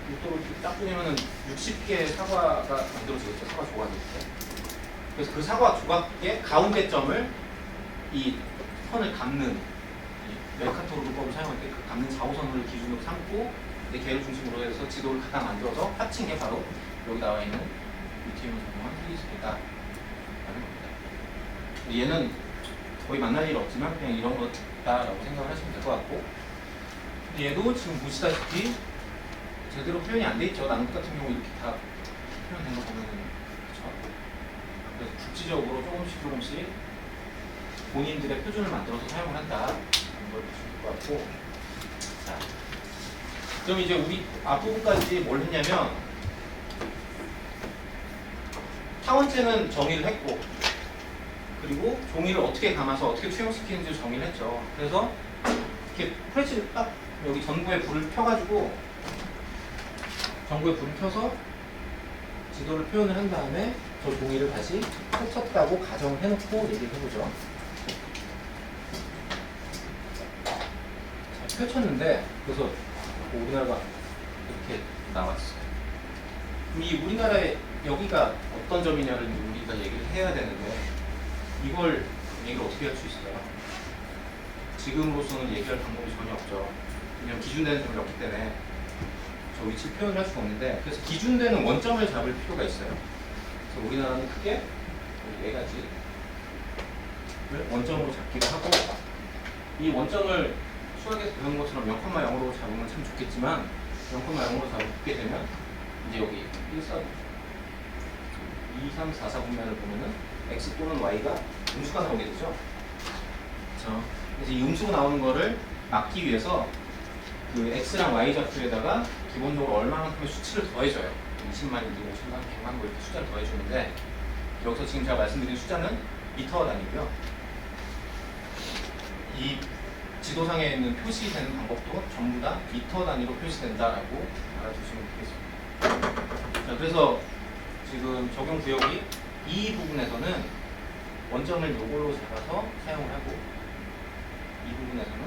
6도를 이렇게 딱 쪼개면은 60개의 사과가 만들어지겠죠. 사과 조각이 이렇게. 그래서 그 사과 조각의 가운데 점을 이 선을 감는 메르카토르 기법을 사용할 때 그 감는 좌우선을 기준으로 삼고 이제 걔를 중심으로 해서 지도를 갖다 만들어서 합친 게 바로 여기 나와 있는 UTM을 적용한 트리스트다라는 겁니다. 얘는 거의 만날 일 없지만 그냥 이런 거다라고 생각을 하시면 될 것 같고 근데 얘도 지금 보시다시피 제대로 표현이 안 돼 있죠. 남극 같은 경우 이렇게 다 표현된 거 보면은 그렇죠. 그래서 국지적으로 조금씩 본인들의 표준을 만들어서 사용을 한다라는 걸 보시면 될 것 같고 자, 그럼 이제 우리 앞부분까지 뭘 했냐면 타원체는 정의를 했고 그리고 종이를 어떻게 감아서 어떻게 투영시키는지 정의를 했죠. 그래서 이렇게 프레스를 딱 여기 전부에 불을 펴가지고 전구에 불을 켜서 지도를 표현을 한 다음에 저 종이를 다시 펼쳤다고 가정을 해놓고 얘기를 해보죠. 자, 펼쳤는데 그래서 우리나라가 이렇게 나왔어요. 그럼 이 우리나라의 여기가 어떤 점이냐를 우리가 얘기를 해야 되는데 이걸 얘기를 어떻게 할 수 있을까요? 지금으로서는 얘기할 방법이 전혀 없죠. 왜냐면 기준되는 점이 없기 때문에 저 위치를 표현을 할 수가 없는데, 그래서 기준되는 원점을 잡을 필요가 있어요. 그래서 우리나라는 크게 네 가지를 원점으로 잡기도 하고, 이 원점을 수학에서 배운 것처럼 0,0으로 잡으면 참 좋겠지만 0,0으로 잡게 되면 이제 여기 1, 4, 2, 3, 4, 4 분면을 보면은 x 또는 y가 음수가 나오게 되죠. 그렇죠? 그래서 이 음수가 나오는 거를 막기 위해서 그 x랑 y 좌표에다가 기본적으로 얼마만큼의 수치를 더해줘요. 20만이든 50만, 100만 뭐 이렇게 숫자를 더해주는데, 여기서 지금 제가 말씀드린 숫자는 미터 단위고요. 이 지도상에 있는 표시되는 방법도 전부 다 미터 단위로 표시된다라고 알아두시면 되겠습니다. 자, 그래서 지금 적용 구역이 이 부분에서는 원점을 요걸로 잡아서 사용을 하고, 이 부분에서는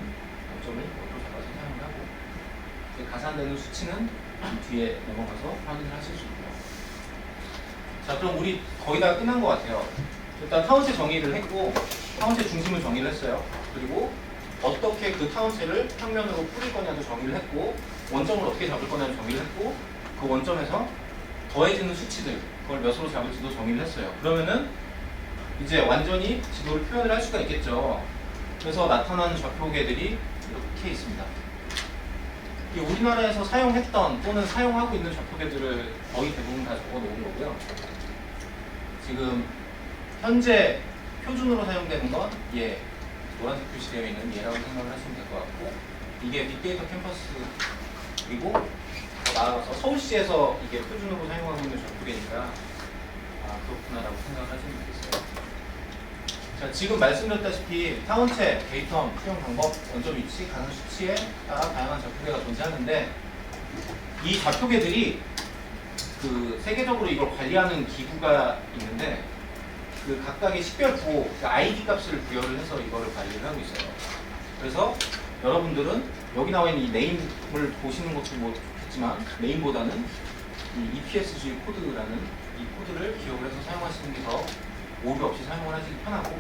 원점을 요걸로 잡아서 사용을 하고, 가산되는 수치는 뒤에 넘어가서 확인을 하실 수 있고요. 자, 그럼 우리 거의 다 끝난 것 같아요. 일단 타운체 정의를 했고, 타운체 중심을 정의를 했어요. 그리고 어떻게 그 타운체를 평면으로 뿌릴 거냐도 정의를 했고, 원점을 어떻게 잡을 거냐도 정의를 했고, 그 원점에서 더해지는 수치들, 그걸 몇으로 잡을지도 정의를 했어요. 그러면은 이제 완전히 지도를 표현을 할 수가 있겠죠. 그래서 나타나는 좌표계들이 이렇게 있습니다. 이 우리나라에서 사용했던 또는 사용하고 있는 좌표계들을 거의 대부분 다 적어 놓은 거고요. 지금 현재 표준으로 사용되는 건 얘, 노란색 표시되어 있는 얘라고 생각을 하시면 될 것 같고, 이게 빅데이터 캠퍼스, 그리고 더 나아가서 서울시에서 이게 표준으로 사용하고 있는 좌표계니까 그렇구나라고 생각을 하시면 되겠어요. 자, 지금 말씀드렸다시피 타운체, 데이텀, 수용 방법, 원점 위치, 가산 수치에 따라 다양한 좌표계가 존재하는데, 이 좌표계들이 그 세계적으로 이걸 관리하는 기구가 있는데, 그 각각의 식별 구호, 그 ID 값을 부여를 해서 이거를 관리를 하고 있어요. 그래서 여러분들은 여기 나와 있는 이 네임을 보시는 것도 뭐 좋겠지만, 네임보다는 이 EPSG 코드라는 이 코드를 기억을 해서 사용하시는 게 더 오류 없이 사용을 하시기 편하고,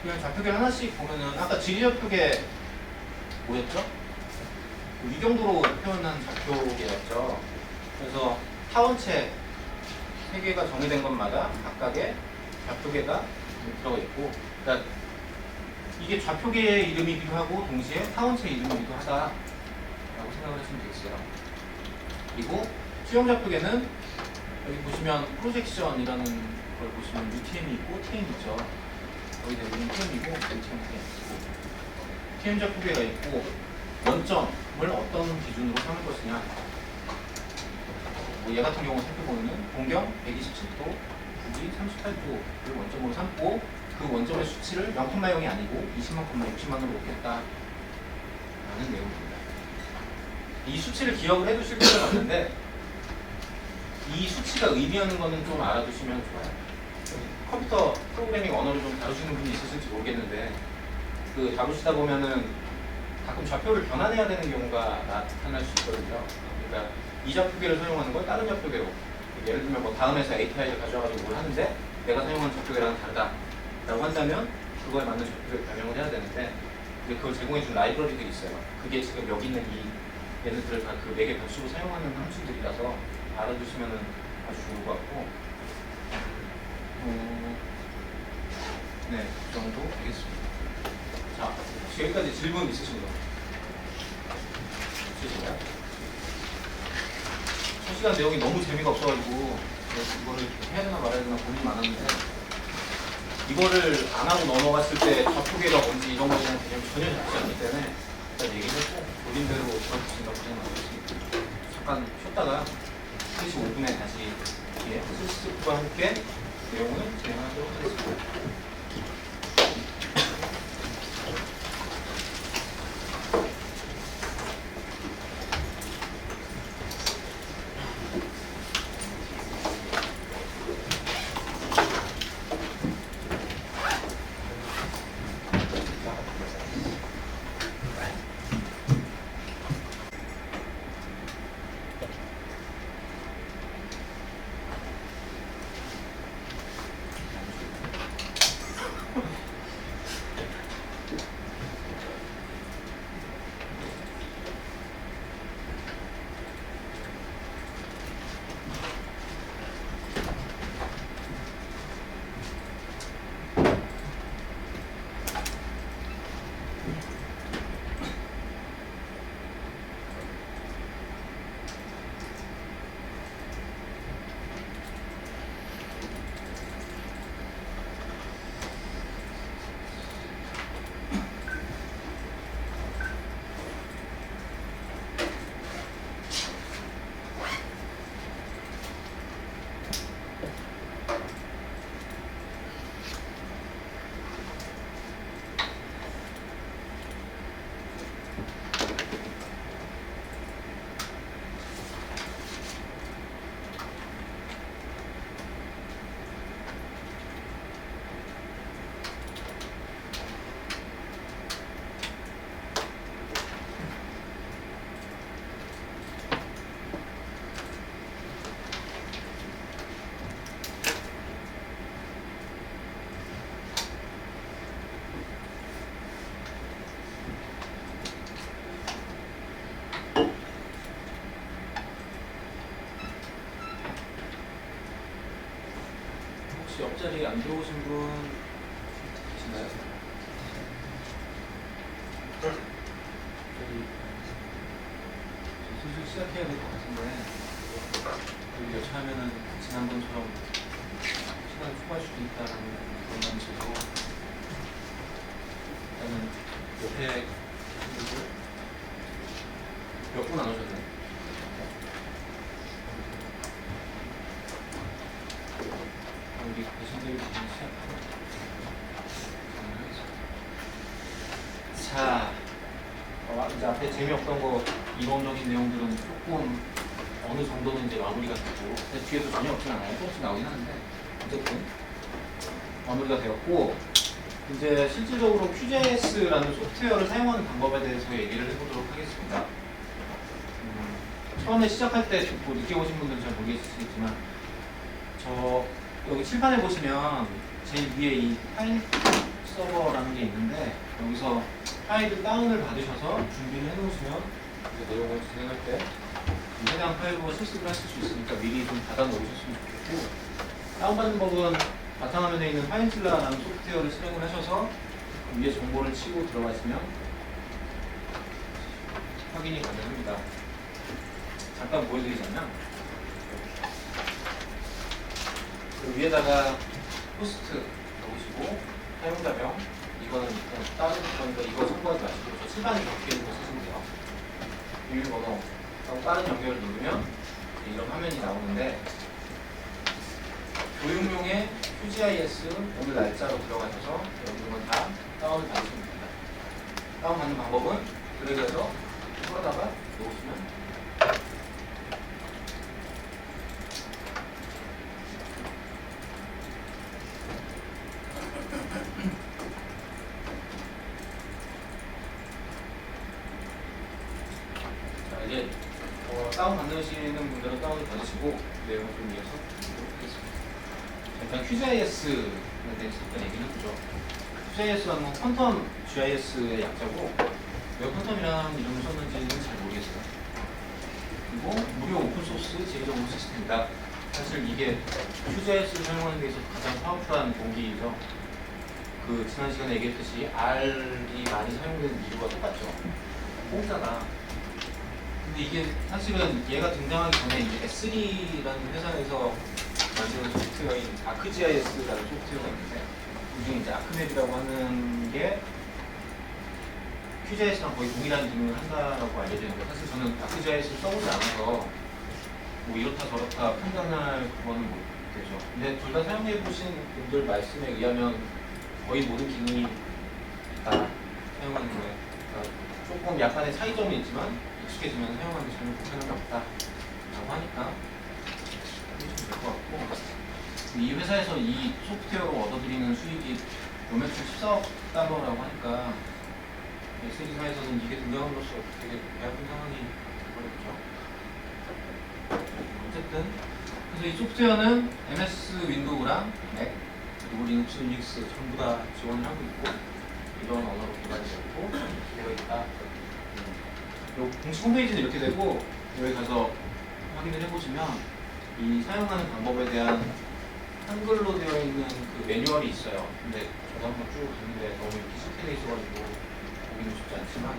그냥 좌표계를 하나씩 보면은 아까 지리좌표계 뭐였죠? 그 위경도로 표현한 좌표계였죠. 그래서 타원체 3개가 정의된 것마다 각각의 좌표계가 들어가 있고, 그러니까 이게 좌표계의 이름이기도 하고 동시에 타원체 이름이기도 하다라고 생각을 하시면 되겠어요. 그리고 수용 좌표계는 여기 보시면 프로젝션이라는 걸 보시면 UTM이 있고 TM이 있죠. 거의 대부분 TM이고 TM 좌표계가 있고, 원점을 어떤 기준으로 삼을 것이냐, 뭐 얘 같은 경우 살펴보면 동경 127도, 북위 38도를 원점으로 삼고, 그 원점의 수치를 0,0이 아니고 20만, 60만으로 놓겠다라는 내용입니다. 이 수치를 기억을 해두실 필요가 없는데, 이 수치가 의미하는 거는 좀 알아두시면 좋아요. 컴퓨터 프로그래밍 언어를 좀 다루시는 분이 있으실지 모르겠는데, 그 다루시다 보면은 가끔 좌표를 변환해야 되는 경우가 나타날 수 있거든요. 그러니까 이 좌표계를 사용하는 걸 다른 좌표계로, 예를 들면 뭐 다음에서 API를 가져와가지고 뭘 하는데 내가 사용하는 좌표계랑 다르다라고 한다면 그거에 맞는 좌표계를 변형을 해야 되는데, 그걸 제공해준 라이브러리들이 있어요. 그게 지금 여기 있는 이 얘네들을 다 그 4개 값으로 사용하는 함수들이라서 알아두시면 아주 좋을 것 같고, 네, 그 정도 되겠습니다. 자, 혹시 여기까지 질문 있으신 분? 있으신가요? 실시간 내용이 너무 재미가 없어가지고 이거를 해야 되나 말아야 되나 고민이 많았는데, 이거를 안 하고 넘어갔을 때 좌표계가 뭔지 이런 거에 대한 개념이 전혀 잡지 않기 때문에 일단 얘기를 했고, 돌린 대로 들어주신다고 고생 많으셨습니다. 잠깐 쉬었다가 3시 5분에 다시 뒤에 실습과 함께 내용을 진행하도록 하겠습니다. 혹시 옆자리 안 들어오신 분 계신가요? 저기 슬슬 시작해야 될 것 같은데 여기 여차하면은 지난번처럼 시간을 초과할 수도 있다라는 그런 마음이 있어서 일단은 옆에 분들 몇 분 안 오셨네. 우리 배신들이 시작하고 자, 이제 앞에 재미없던 거 이론적인 내용들은 조금 어느 정도는 이제 마무리가 되고 뒤에도 전혀 없진 않아요. 조금씩 나오긴 하는데 어쨌든 마무리가 되었고 이제 실질적으로 QGIS라는 소프트웨어를 사용하는 방법에 대해서 얘기를 해보도록 하겠습니다. 처음에 시작할 때 듣고 늦게 오신 분들은 잘 모르겠지만 저 여기 칠판에 보시면 제일 위에 이 파일 서버라는 게 있는데 여기서 파일을 다운을 받으셔서 준비를 해놓으시면 이제 내용을 진행할 때 해당 파일로 실습을 하실 수 있으니까 미리 좀 받아 놓으셨으면 좋겠고 다운받는 법은 바탕화면에 있는 파인틀라라는 소프트웨어를 실행을 하셔서 그 위에 정보를 치고 들어가시면 확인이 가능합니다. 잠깐 보여드리자면 그 위에다가 호스트 적으시고 사용자명 이거는 일단 다른 거니까 이거 참고하지 마시고 저 칠판에 적혀 있는 거 쓰시면 돼요. 비밀번호 하고 빠른 연결을 누르면 이런 화면이 나오는데 교육용의 QGIS 오늘 날짜로 들어가셔서 여러분은 다 다운을 받으시면 됩니다. 다운 받는 방법은 드래그해서 끌어다가 놓으시면 이제 다운 받으시는 분들은 다운을 받으시고 내용을 좀 이어서 보도록 하겠습니다. 일단 QGIS에 대해서 일단 얘기를 해보죠. QGIS라는 건 퀀텀 GIS의 약자고 왜 퀀텀이라는 이름을 썼는지는 잘 모르겠어요. 그리고 무료 오픈소스 제휴정보 시스템이다. 사실 이게 QGIS를 사용하는 데 있어서 가장 파워풀한 동기이죠. 그 지난 시간에 얘기했듯이 R이 많이 사용되는 이유가 똑같죠. 공짜다. 근데 이게 사실은 얘가 등장하기 전에 이제 S3라는 회사에서 만드는 소프트웨어인 ArcGIS라는 소프트웨어가 있는데 그중에 이제 아크맵이라고 하는 게 QGIS랑 거의 동일한 기능을 한다라고 알려져 있는데 사실 저는 ArcGIS를 써보지 않아서 뭐 이렇다 저렇다 판단할 그거는 못 되죠. 근데 둘 다 사용해보신 분들 말씀에 의하면 거의 모든 기능이 다 사용하는 거예요. 그러니까 조금 약간의 차이점이 있지만 익숙해지면 사용하는 데 전혀 불편함이 없다라고 하니까 해주시면 될 것 같고 이 회사에서 이 소프트웨어로 얻어들이는 수익이 연매출 14억 달러라고 하니까 S2사에서는 이게 등장함으로써 되게 배아픈 상황이 되어버렸죠. 어쨌든 그래서 이 소프트웨어는 MS 윈도우랑 맥 그리고 리눅스, 유닉스 전부 다 지원을 하고 있고 이런 언어로 개발이 되고 되어 있다. 요 공식 홈페이지는 이렇게 되고 여기 가서 확인을 해보시면 이 사용하는 방법에 대한 한글로 되어 있는 그 매뉴얼이 있어요. 근데 저도 한번 쭉 봤는데 너무 이렇게 쉽게 돼 있어가지고 보기는 쉽지 않지만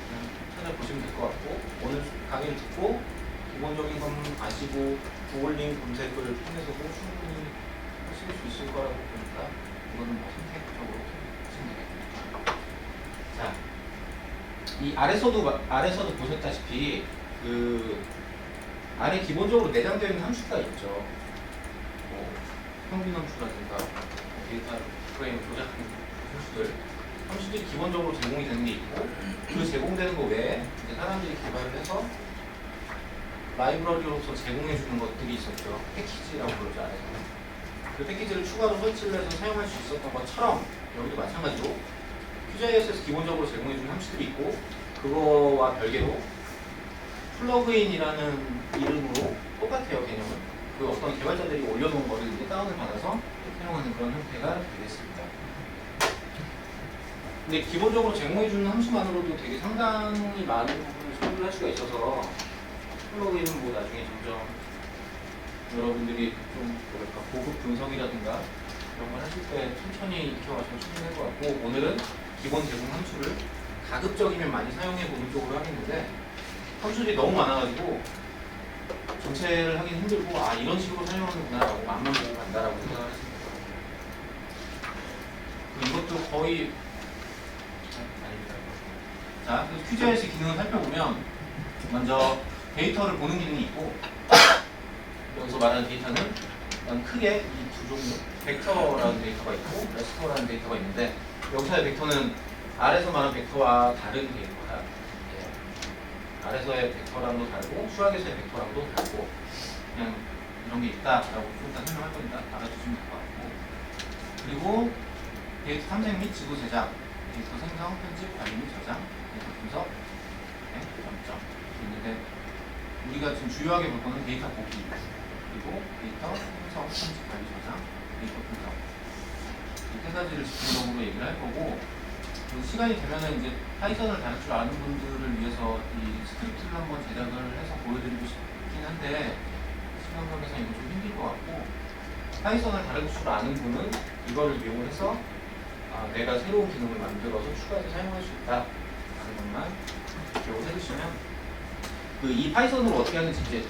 그냥 찾아보시면 될 것 같고 오늘 강의를 듣고 기본적인 것만 아시고 구글링 검색을 통해서도 충분히 하실 수 있을 거라고 보니까 이거는 뭐 선택적으로 하시면 되겠습니다. 자, 이 아래서도 보셨다시피 그 안에 기본적으로 내장되어 있는 함수가 있죠. 뭐 평균 함수라든가 데이터 프레임 조작하는 함수들이 기본적으로 제공이 되는 게 있고 그 제공되는 거 외에 이제 사람들이 개발을 해서 라이브러리로서 제공해 주는 것들이 있었죠. 패키지라고 그러죠. 안에서 그 패키지를 추가로 설치를 해서 사용할 수 있었던 것처럼 여기도 마찬가지로 QGIS에서 기본적으로 제공해 주는 함수들이 있고 그거와 별개로 플러그인이라는 이름으로 똑같아요. 개념은 그 어떤 개발자들이 올려놓은 거를 이제 다운을 받아서 사용하는 그런 형태가 되겠습니다. 근데 기본적으로 제공해주는 함수만으로도 되게 상당히 많은 부분을 소유를 할 수가 있어서 플러그인은 뭐 나중에 점점 여러분들이 좀 뭐랄까 고급 분석이라든가 이런 걸 하실 때 천천히 익혀가시면 충분할 것 같고, 오늘은 기본 대부분 함수를 가급적이면 많이 사용해 보는 쪽으로 하겠는데, 함수들이 너무 많아가지고 전체를 하긴 힘들고, 아 이런 식으로 사용하는구나 라고 맛만 보고 간다라고 생각을 하시면 돼요. 이것도 거의 아닙니다. 자, 그래서 QGIS 기능을 살펴보면 먼저 데이터를 보는 기능이 있고, 여기서 말하는 데이터는 크게 이 두 종류, 벡터라는 데이터가 있고 레스터라는 데이터가 있는데, 여기서의 벡터는 아래서 말하는 벡터와 다른 데이터가, 아래서의 벡터랑도 다르고 수학에서의 벡터랑도 다르고, 그냥 이런 게 있다라고 좀 이따 설명할 거니까 알아두시면 될 것 같고, 그리고 데이터 탐색 및 지도 제작, 데이터 생성, 편집, 관리 및 저장, 데이터 분석, 점점 있는데, 우리가 지금 주요하게 볼 거는 데이터 보기, 그리고 데이터 생성, 편집, 관리, 저장, 데이터 분석, 이 세 가지를 집중적으로 얘기를 할 거고, 시간이 되면은 이제 파이썬을 다룰 줄 아는 분들을 위해서 이 스크립트를 한번 제작을 해서 보여드리고 싶긴 한데, 시간 관계상 이거 좀 힘들 것 같고, 파이썬을 다룰 줄 아는 분은 이거를 이용을 해서 내가 새로운 기능을 만들어서 추가해서 사용할 수 있다 라는 것만 기억을 해주시면, 이 파이썬으로 어떻게 하는지 이제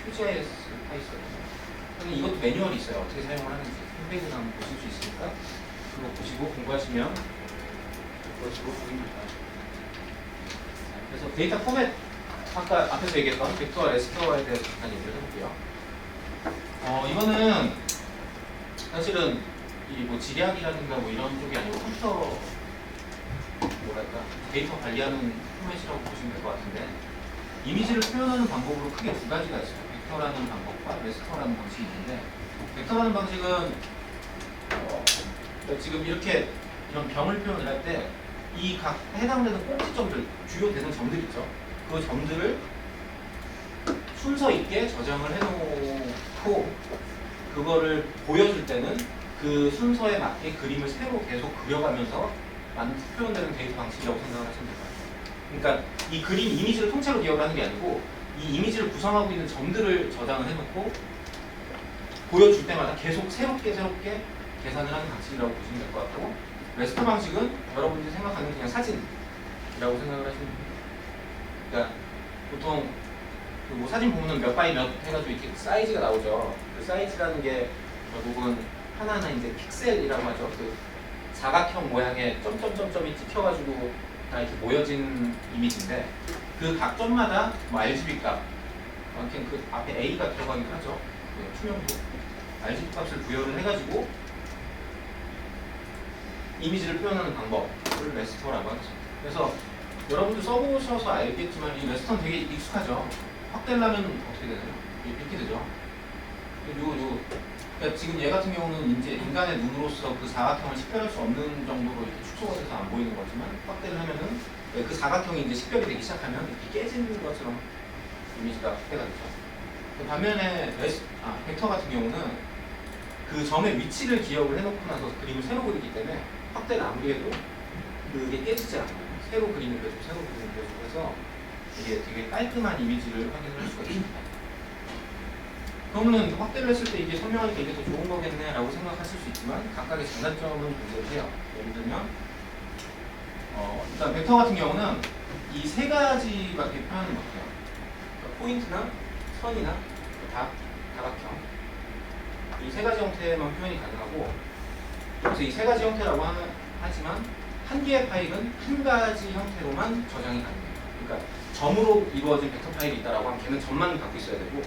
QGIS 파이썬, 이것도 매뉴얼이 있어요. 어떻게 사용을 하는지 홈페이지에서 한번 보실 수 있으니까 그거 보시고 공부하시면 그것으로 보입니다. 그래서 데이터 포맷, 아까 앞에서 얘기했던 벡터와 레스터에 대해서 잠깐 얘기를 해볼게요. 이거는 사실은 이 뭐 지리학이라든가 뭐 이런 쪽이 아니고 컴퓨터 뭐랄까 데이터 관리하는 포맷이라고 보시면 될 것 같은데, 이미지를 표현하는 방법으로 크게 두 가지가 있어요. 벡터라는 방법과 레스터라는 방식이 있는데, 벡터라는 방식은 지금 이렇게 이런 병을 표현을 할 때 이 각 해당되는 꼭지점들, 주요 되는 점들 있죠. 그 점들을 순서 있게 저장을 해놓고 그거를 보여줄 때는 그 순서에 맞게 그림을 새로 계속 그려가면서 표현되는 데이터 방식이라고 생각을 하시면 될 것 같아요. 그러니까 이 그림 이미지를 통째로 기억을 하는 게 아니고, 이 이미지를 구성하고 있는 점들을 저장을 해놓고 보여줄 때마다 계속 새롭게 계산을 하는 방식이라고 보시면 될 것 같고, 레스터 방식은 여러분들이 생각하는 그냥 사진이라고 생각을 하시면 됩니다. 그러니까 보통 뭐 사진 보면은 몇 바이 몇 해가지고 이렇게 사이즈가 나오죠. 그 사이즈라는 게 결국은 하나하나 이제 픽셀이라고 하죠. 그 사각형 모양의 점점점점이 찍혀가지고 다 이렇게 모여진 이미지인데, 그 각 점마다 뭐 RGB 값, 아무튼 그 앞에 A가 들어가긴 하죠. 그 투명도 RGB 값을 부여를 해가지고 이미지를 표현하는 방법을 레스터라고 하죠. 그래서 여러분들 써보셔서 알겠지만 이 레스터는 되게 익숙하죠. 확대하려면 어떻게 되나요? 이렇게 되죠. 그러니까 지금 얘 같은 경우는 이제 인간의 눈으로서 그 사각형을 식별할 수 없는 정도로 이렇게 축소가 돼서 안 보이는 거지만, 확대를 하면은 그 사각형이 이제 식별이 되기 시작하면 이렇게 깨지는 것처럼 이미지가 확대가 되죠. 반면에 벡터 같은 경우는 그 점의 위치를 기억을 해놓고 나서 그림을 새로 그리기 때문에 확대를 아무리 해도 그게 깨지지 않아요. 새로 그림을 그려주고 새로 그림을 그려주고 해서 이게 되게 깔끔한 이미지를 확인을 할 수가 있습니다. 그러면 확대를 했을 때 이게 설명하니까 이게 더 좋은 거겠네 라고 생각하실 수 있지만, 각각의 장단점은 존재를 해요. 예를 들면 일단 벡터 같은 경우는 이 세 가지밖에 표현을 못해요. 그러니까 포인트나 선이나 다각형, 이 세 가지 형태만 표현이 가능하고, 그래서 이 세 가지 형태라고 하지만 한 개의 파일은 한 가지 형태로만 저장이 가능해요. 그러니까 점으로 이루어진 벡터 파일이 있다라고 하면 걔는 점만 갖고 있어야 되고,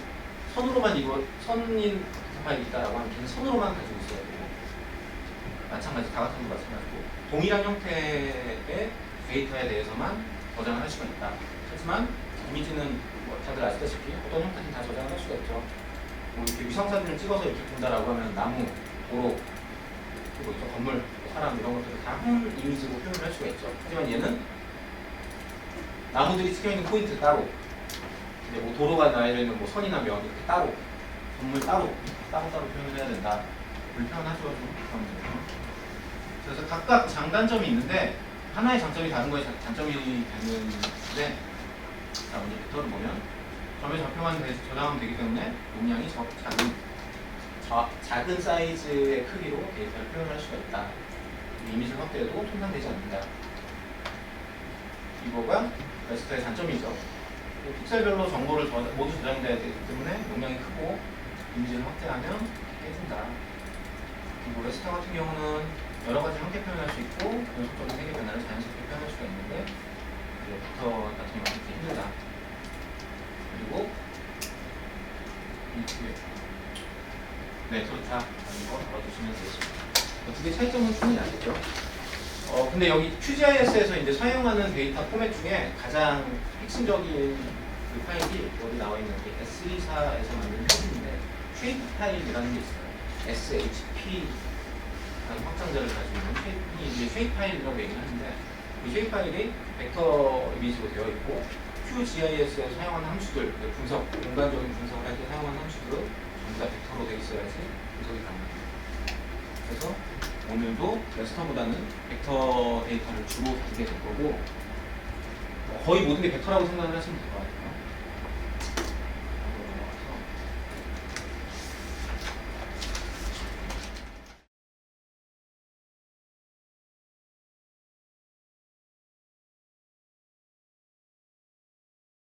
선으로만 선인 벡터 파일이 있다라고 하면 걔는 선으로만 가지고 있어야 되고, 마찬가지 다각형도 마찬가지고 동일한 형태의 데이터에 대해서만 저장을 할 수가 있다. 하지만 이미지는 뭐 다들 아시다시피 어떤 형태든 다 저장을 할 수가 있죠. 뭐 이렇게 위성사진을 찍어서 이렇게 본다라고 하면 나무, 도로, 그리고 또 건물, 사람 이런 것들을 다 한 이미지로 표현을 할 수가 있죠. 하지만 얘는 나무들이 찍혀있는 포인트 따로, 이제 뭐 도로가 나열되는 뭐 선이나 면 이렇게 따로, 건물 따로 표현을 해야 된다. 불편하죠 좀. 그래서 각각 장단점이 있는데 하나의 장점이 다른 거에 단점이 되는데, 자 먼저 벡터를 보면 점에 좌표만 저장하면 되기 때문에 용량이 작은 사이즈의 크기로 데이터를 표현할 수가 있다. 이미지 확대해도 손상되지 않는다. 이거가 레스트의 단점이죠. 픽셀별로 정보를 모두 저장돼야 되기 때문에 용량이 크고 이미지를 확대하면 깨진다. 그리고 레스트 같은 경우는 여러 가지 함께 표현할 수 있고 연속적인 세계 변화를 자연스럽게 표현할 수가 있는데 벡터 같은 경우는 좀 힘들다. 그리고 이 뒤에 네, 그렇다. 이거 알아두시면 되겠습니다. 두 개 차이점은 충분히 알겠죠? 근데 여기 QGIS에서 이제 사용하는 데이터 포맷 중에 가장 핵심적인 그 파일이 여기 나와 있는 게 S24에서 만든 파일인데 쉐이프 파일이라는 게 있어요. SHP 라는 확장자를 가지고 있는 이제 쉐이프 파일이라고 얘기를 하는데 이 쉐이프 파일이 벡터 이미지로 되어 있고 QGIS에서 사용하는 함수들, 분석, 공간적인 분석을 할 때 사용하는 함수들은 전부 다 벡터로 되어 있어야지 분석이 가능합니다. 그래서 오늘도 레스터보다는 벡터 데이터를 주로 다루게 될 거고 거의 모든 게 벡터라고 생각을 하시면 될 것 같아요.